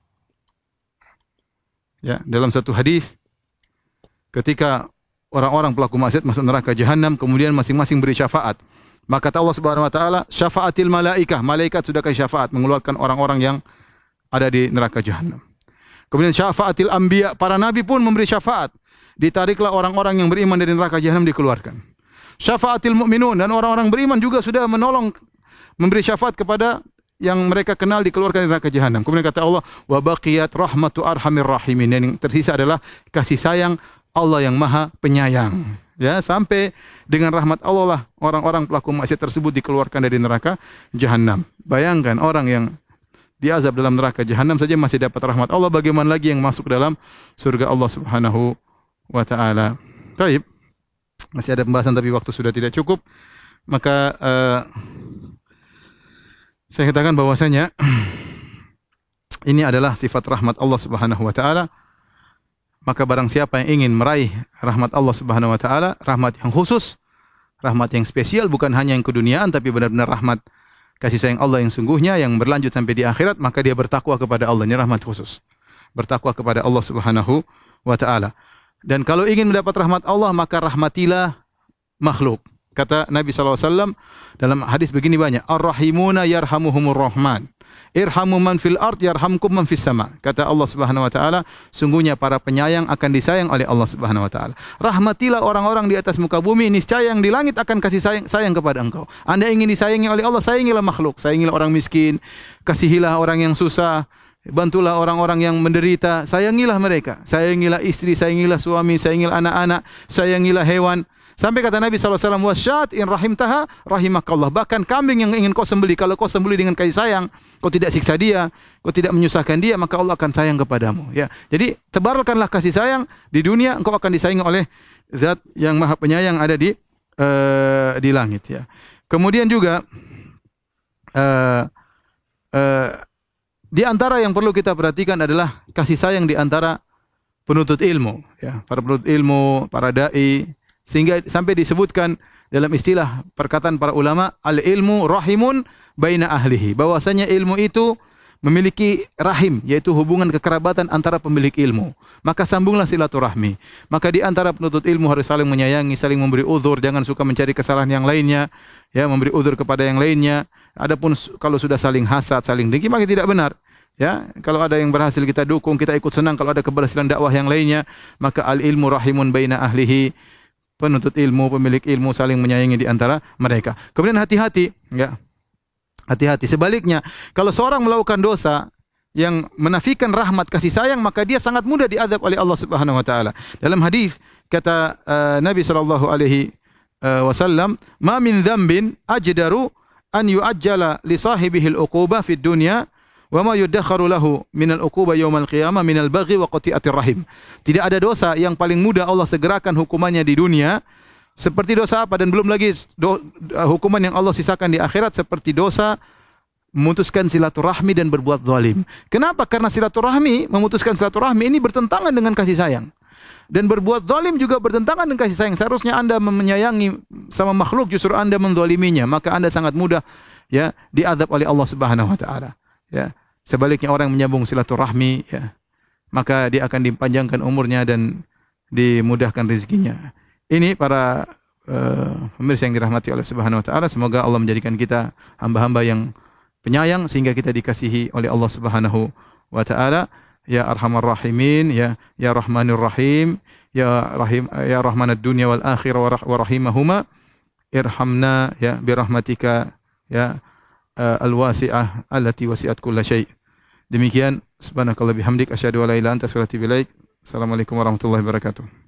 Ya, dalam satu hadis ketika orang-orang pelaku maksiat masuk neraka jahanam, kemudian masing-masing beri syafaat. Maka kata Allah Subhanahu wa taala, "Syafaatil malaikah," malaikat sudah kasih syafaat mengeluarkan orang-orang yang ada di neraka jahanam. Kemudian syafaatil anbiya, para nabi pun memberi syafaat. Ditariklah orang-orang yang beriman dari neraka jahanam, dikeluarkan. Syafaatil mu'minun, dan orang-orang beriman juga sudah menolong memberi syafaat kepada yang mereka kenal, dikeluarkan dari neraka jahanam. Kemudian kata Allah, wa baqiyat rahmatu arhamir rahimin, yang tersisa adalah kasih sayang Allah yang Maha Penyayang. Ya, sampai dengan rahmat Allah lah orang-orang pelaku maksiat tersebut dikeluarkan dari neraka jahanam. Bayangkan orang yang diazab dalam neraka jahanam saja masih dapat rahmat Allah, bagaimana lagi yang masuk dalam surga Allah Subhanahu wa taala. Baik. Masih ada pembahasan tapi waktu sudah tidak cukup. Maka saya katakan bahwasanya ini adalah sifat rahmat Allah Subhanahu wa taala. Maka barang siapa yang ingin meraih rahmat Allah Subhanahu wa taala, rahmat yang khusus, rahmat yang spesial, bukan hanya yang keduniaan tapi benar-benar rahmat kasih sayang Allah yang sungguhnya yang berlanjut sampai di akhirat, maka dia bertakwa kepada Allah, ini rahmat khusus. Bertakwa kepada Allah Subhanahu wa taala. Dan kalau ingin mendapat rahmat Allah, maka rahmatilah makhluk. Kata Nabi SAW dalam hadis begini banyak, Ar-Rahimuna yarhamuhumur Rahman. Irhamu man fil ard yarhamkum man fis sama. Kata Allah Subhanahu wa taala, sungguhnya para penyayang akan disayang oleh Allah Subhanahu wa taala. Rahmatilah orang-orang di atas muka bumi, niscaya yang di langit akan kasih sayang kepada engkau. Anda ingin disayangi oleh Allah, sayangilah makhluk, sayangilah orang miskin, kasihilah orang yang susah, bantulah orang-orang yang menderita, sayangilah mereka. Sayangilah istri, sayangilah suami, sayangilah anak-anak, sayangilah hewan. Sampai kata Nabi SAW, wasyat in rahimtaha rahimakallah. Bahkan kambing yang ingin kau sembelih, kalau kau sembelih dengan kasih sayang, kau tidak siksa dia, kau tidak menyusahkan dia, maka Allah akan sayang kepadamu. Ya, jadi tebarkanlah kasih sayang di dunia, engkau akan disayangi oleh Zat yang Maha Penyayang ada di langit. Ya. Kemudian juga di antara yang perlu kita perhatikan adalah kasih sayang di antara penuntut ilmu. Ya, para penuntut ilmu, para dai. Sehingga sampai disebutkan dalam istilah perkataan para ulama, al-ilmu rahimun baina ahlihi. Bahwasanya ilmu itu memiliki rahim, yaitu hubungan kekerabatan antara pemilik ilmu. Maka sambunglah silaturahmi. Maka di antara penuntut ilmu harus saling menyayangi, saling memberi uzur, jangan suka mencari kesalahan yang lainnya, ya, memberi uzur kepada yang lainnya. Adapun kalau sudah saling hasad, saling dengki, maka tidak benar. Ya, kalau ada yang berhasil kita dukung, kita ikut senang. Kalau ada keberhasilan dakwah yang lainnya, maka al-ilmu rahimun baina ahlihi. Penuntut ilmu, pemilik ilmu saling menyayangi di antara mereka. Kemudian hati-hati, ya. Hati-hati. Sebaliknya, kalau seorang melakukan dosa yang menafikan rahmat kasih sayang, maka dia sangat mudah diazab oleh Allah Subhanahu wa taala. Dalam hadis kata Nabi sallallahu alaihi wasallam, "Ma min dzambin ajdaru an yu'ajjala li sahibihi al-uqubah fid dunya wa ma yudakharu lahu minal uqubah yaumal qiyamah minal baghi wa qati'atir rahim." Tidak ada dosa yang paling mudah Allah segerakan hukumannya di dunia seperti dosa apa, dan belum lagi hukuman yang Allah sisakan di akhirat seperti dosa memutuskan silaturahmi dan berbuat zalim. Kenapa? Karena silaturahmi, memutuskan silaturahmi ini bertentangan dengan kasih sayang. Dan berbuat zalim juga bertentangan dengan kasih sayang. Seharusnya Anda menyayangi sama makhluk, justru Anda menzaliminya, maka Anda sangat mudah, ya, diazab oleh Allah Subhanahu wa taala. Ya. Sebaliknya orang yang menyambung silaturahmi, ya, maka dia akan dipanjangkan umurnya dan dimudahkan rezekinya. Ini para pemirsa yang dirahmati oleh Subhanahu wa taala, semoga Allah menjadikan kita hamba-hamba yang penyayang sehingga kita dikasihi oleh Allah Subhanahu wa taala. Ya Arhamar Rahimin, ya Rahmanur Rahim, ya Rahmanad Dunya wal Akhirah wa rahimahuma, irhamna ya bi rahmatika ya al-wasi'ah allati wasi'at kulla syai'. Demikian, subhanakallah bihamdik asyhadu an la ilaha illa anta astaghfiruka wa atubu ilaik. Assalamualaikum warahmatullahi wabarakatuh.